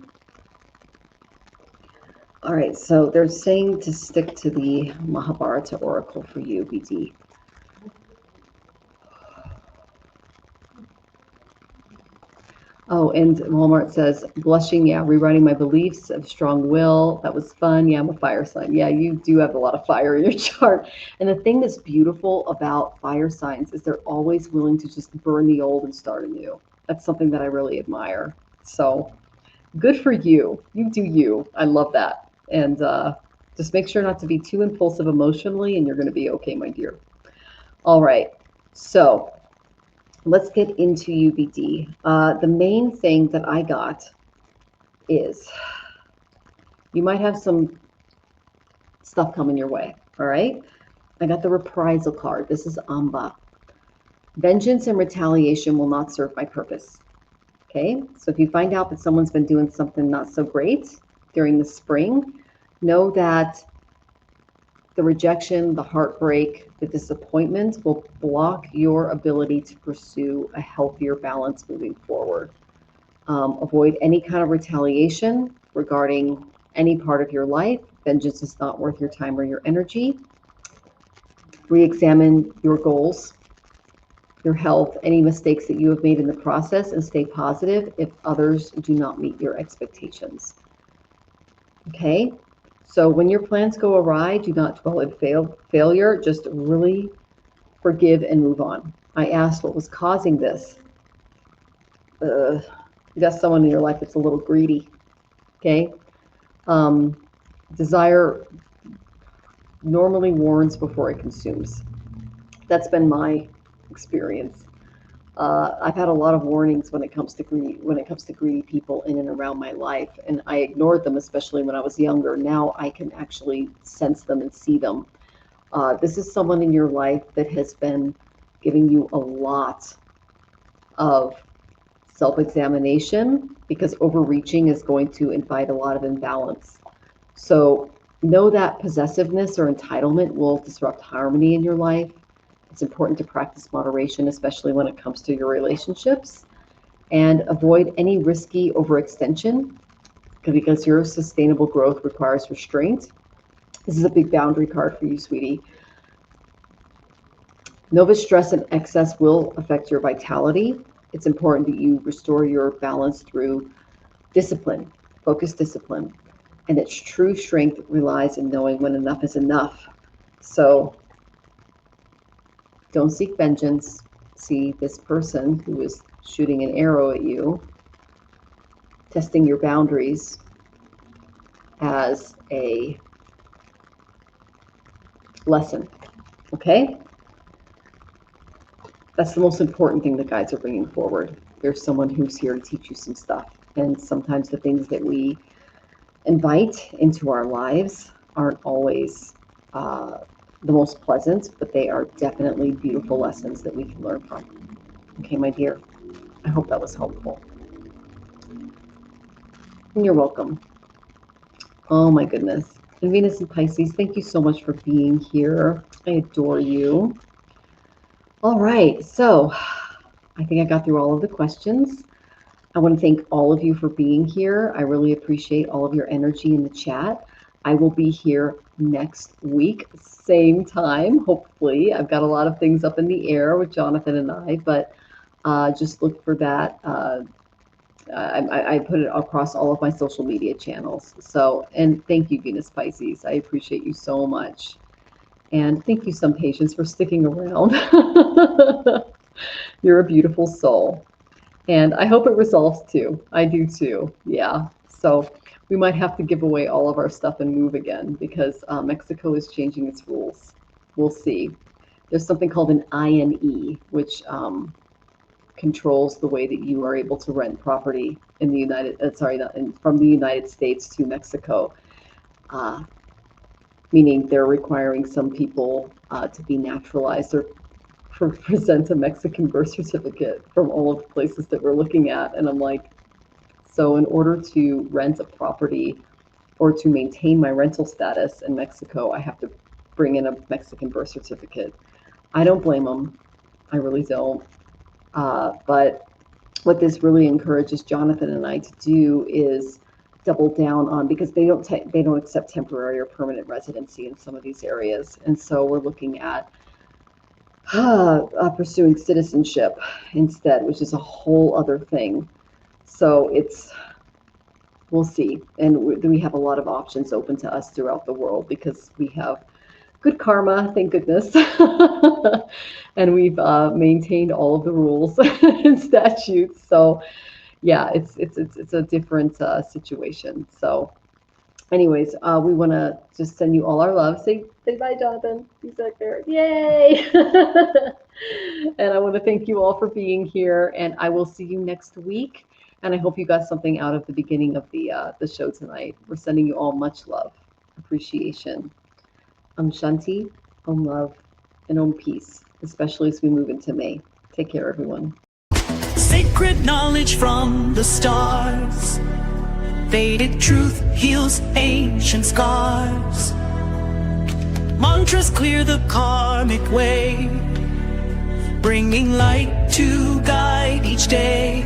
All right, so they're saying to stick to the Mahabharata oracle for you, BD. Oh, and Walmart says, blushing, yeah, rewriting my beliefs of strong will. That was fun. Yeah, I'm a fire sign. Yeah, you do have a lot of fire in your chart. And the thing that's beautiful about fire signs is they're always willing to just burn the old and start anew. That's something that I really admire. So good for you. You do you. I love that. And just make sure not to be too impulsive emotionally, and you're going to be okay, my dear. All right. So let's get into UBD. The main thing that I got is you might have some stuff coming your way. All right. I got the reprisal card. This is Amba. Vengeance and retaliation will not serve my purpose. Okay. So if you find out that someone's been doing something not so great during the spring, know that the rejection, the heartbreak, the disappointment will block your ability to pursue a healthier balance moving forward. Avoid any kind of retaliation regarding any part of your life. Vengeance is not worth your time or your energy. Re-examine your goals, your health, any mistakes that you have made in the process, and stay positive if others do not meet your expectations. Okay? So when your plans go awry, do not dwell in failure. Just really forgive and move on. I asked what was causing this. You got someone in your life that's a little greedy. Okay? Desire normally warns before it consumes. That's been my experience. I've had a lot of warnings when it comes to greedy people in and around my life, and I ignored them, especially when I was younger. Now I can actually sense them and see them. This is someone in your life that has been giving you a lot of self-examination, because overreaching is going to invite a lot of imbalance. So know that possessiveness or entitlement will disrupt harmony in your life. It's important to practice moderation, especially when it comes to your relationships, and avoid any risky overextension, because your sustainable growth requires restraint. This is a big boundary card for you, sweetie. Know that stress and excess will affect your vitality. It's important that you restore your balance through discipline, focused discipline, and its true strength relies in knowing when enough is enough. So don't seek vengeance. See this person who is shooting an arrow at you, testing your boundaries, as a lesson. Okay? That's the most important thing the guides are bringing forward. There's someone who's here to teach you some stuff. And sometimes the things that we invite into our lives aren't always the most pleasant, but they are definitely beautiful lessons that we can learn from. Okay, my dear, I hope that was helpful. And you're welcome. Oh my goodness. And Venus and Pisces, thank you so much for being here. I adore you. All right, so I think I got through all of the questions. I want to thank all of you for being here. I really appreciate all of your energy in the chat. I will be here next week, same time, hopefully. I've got a lot of things up in the air with Jonathan and I, but just look for that. I put it across all of my social media channels. So, and thank you, Venus Pisces. I appreciate you so much. And thank you, some patients, for sticking around. You're a beautiful soul. And I hope it resolves too. I do too. Yeah. So we might have to give away all of our stuff and move again, because Mexico is changing its rules. We'll see. There's something called an INE, which controls the way that you are able to rent property in the from the United States to Mexico. Meaning they're requiring some people to be naturalized or present a Mexican birth certificate from all of the places that we're looking at. And I'm like, so in order to rent a property or to maintain my rental status in Mexico, I have to bring in a Mexican birth certificate. I don't blame them. I really don't. But what this really encourages Jonathan and I to do is double down on, because they don't accept temporary or permanent residency in some of these areas, and so we're looking at pursuing citizenship instead, which is a whole other thing. So we'll see, and we have a lot of options open to us throughout the world because we have good karma, thank goodness, and we've maintained all of the rules and statutes. So yeah, it's a different situation. So anyways, we want to just send you all our love. Say bye, Jonathan. He's back there. Yay! And I want to thank you all for being here, and I will see you next week. And I hope you got something out of the beginning of the show tonight. We're sending you all much love, appreciation. Om Shanti, Om Love, and Om Peace, especially as we move into May. Take care, everyone. Sacred knowledge from the stars. Vedic truth heals ancient scars. Mantras clear the karmic way, bringing light to guide each day.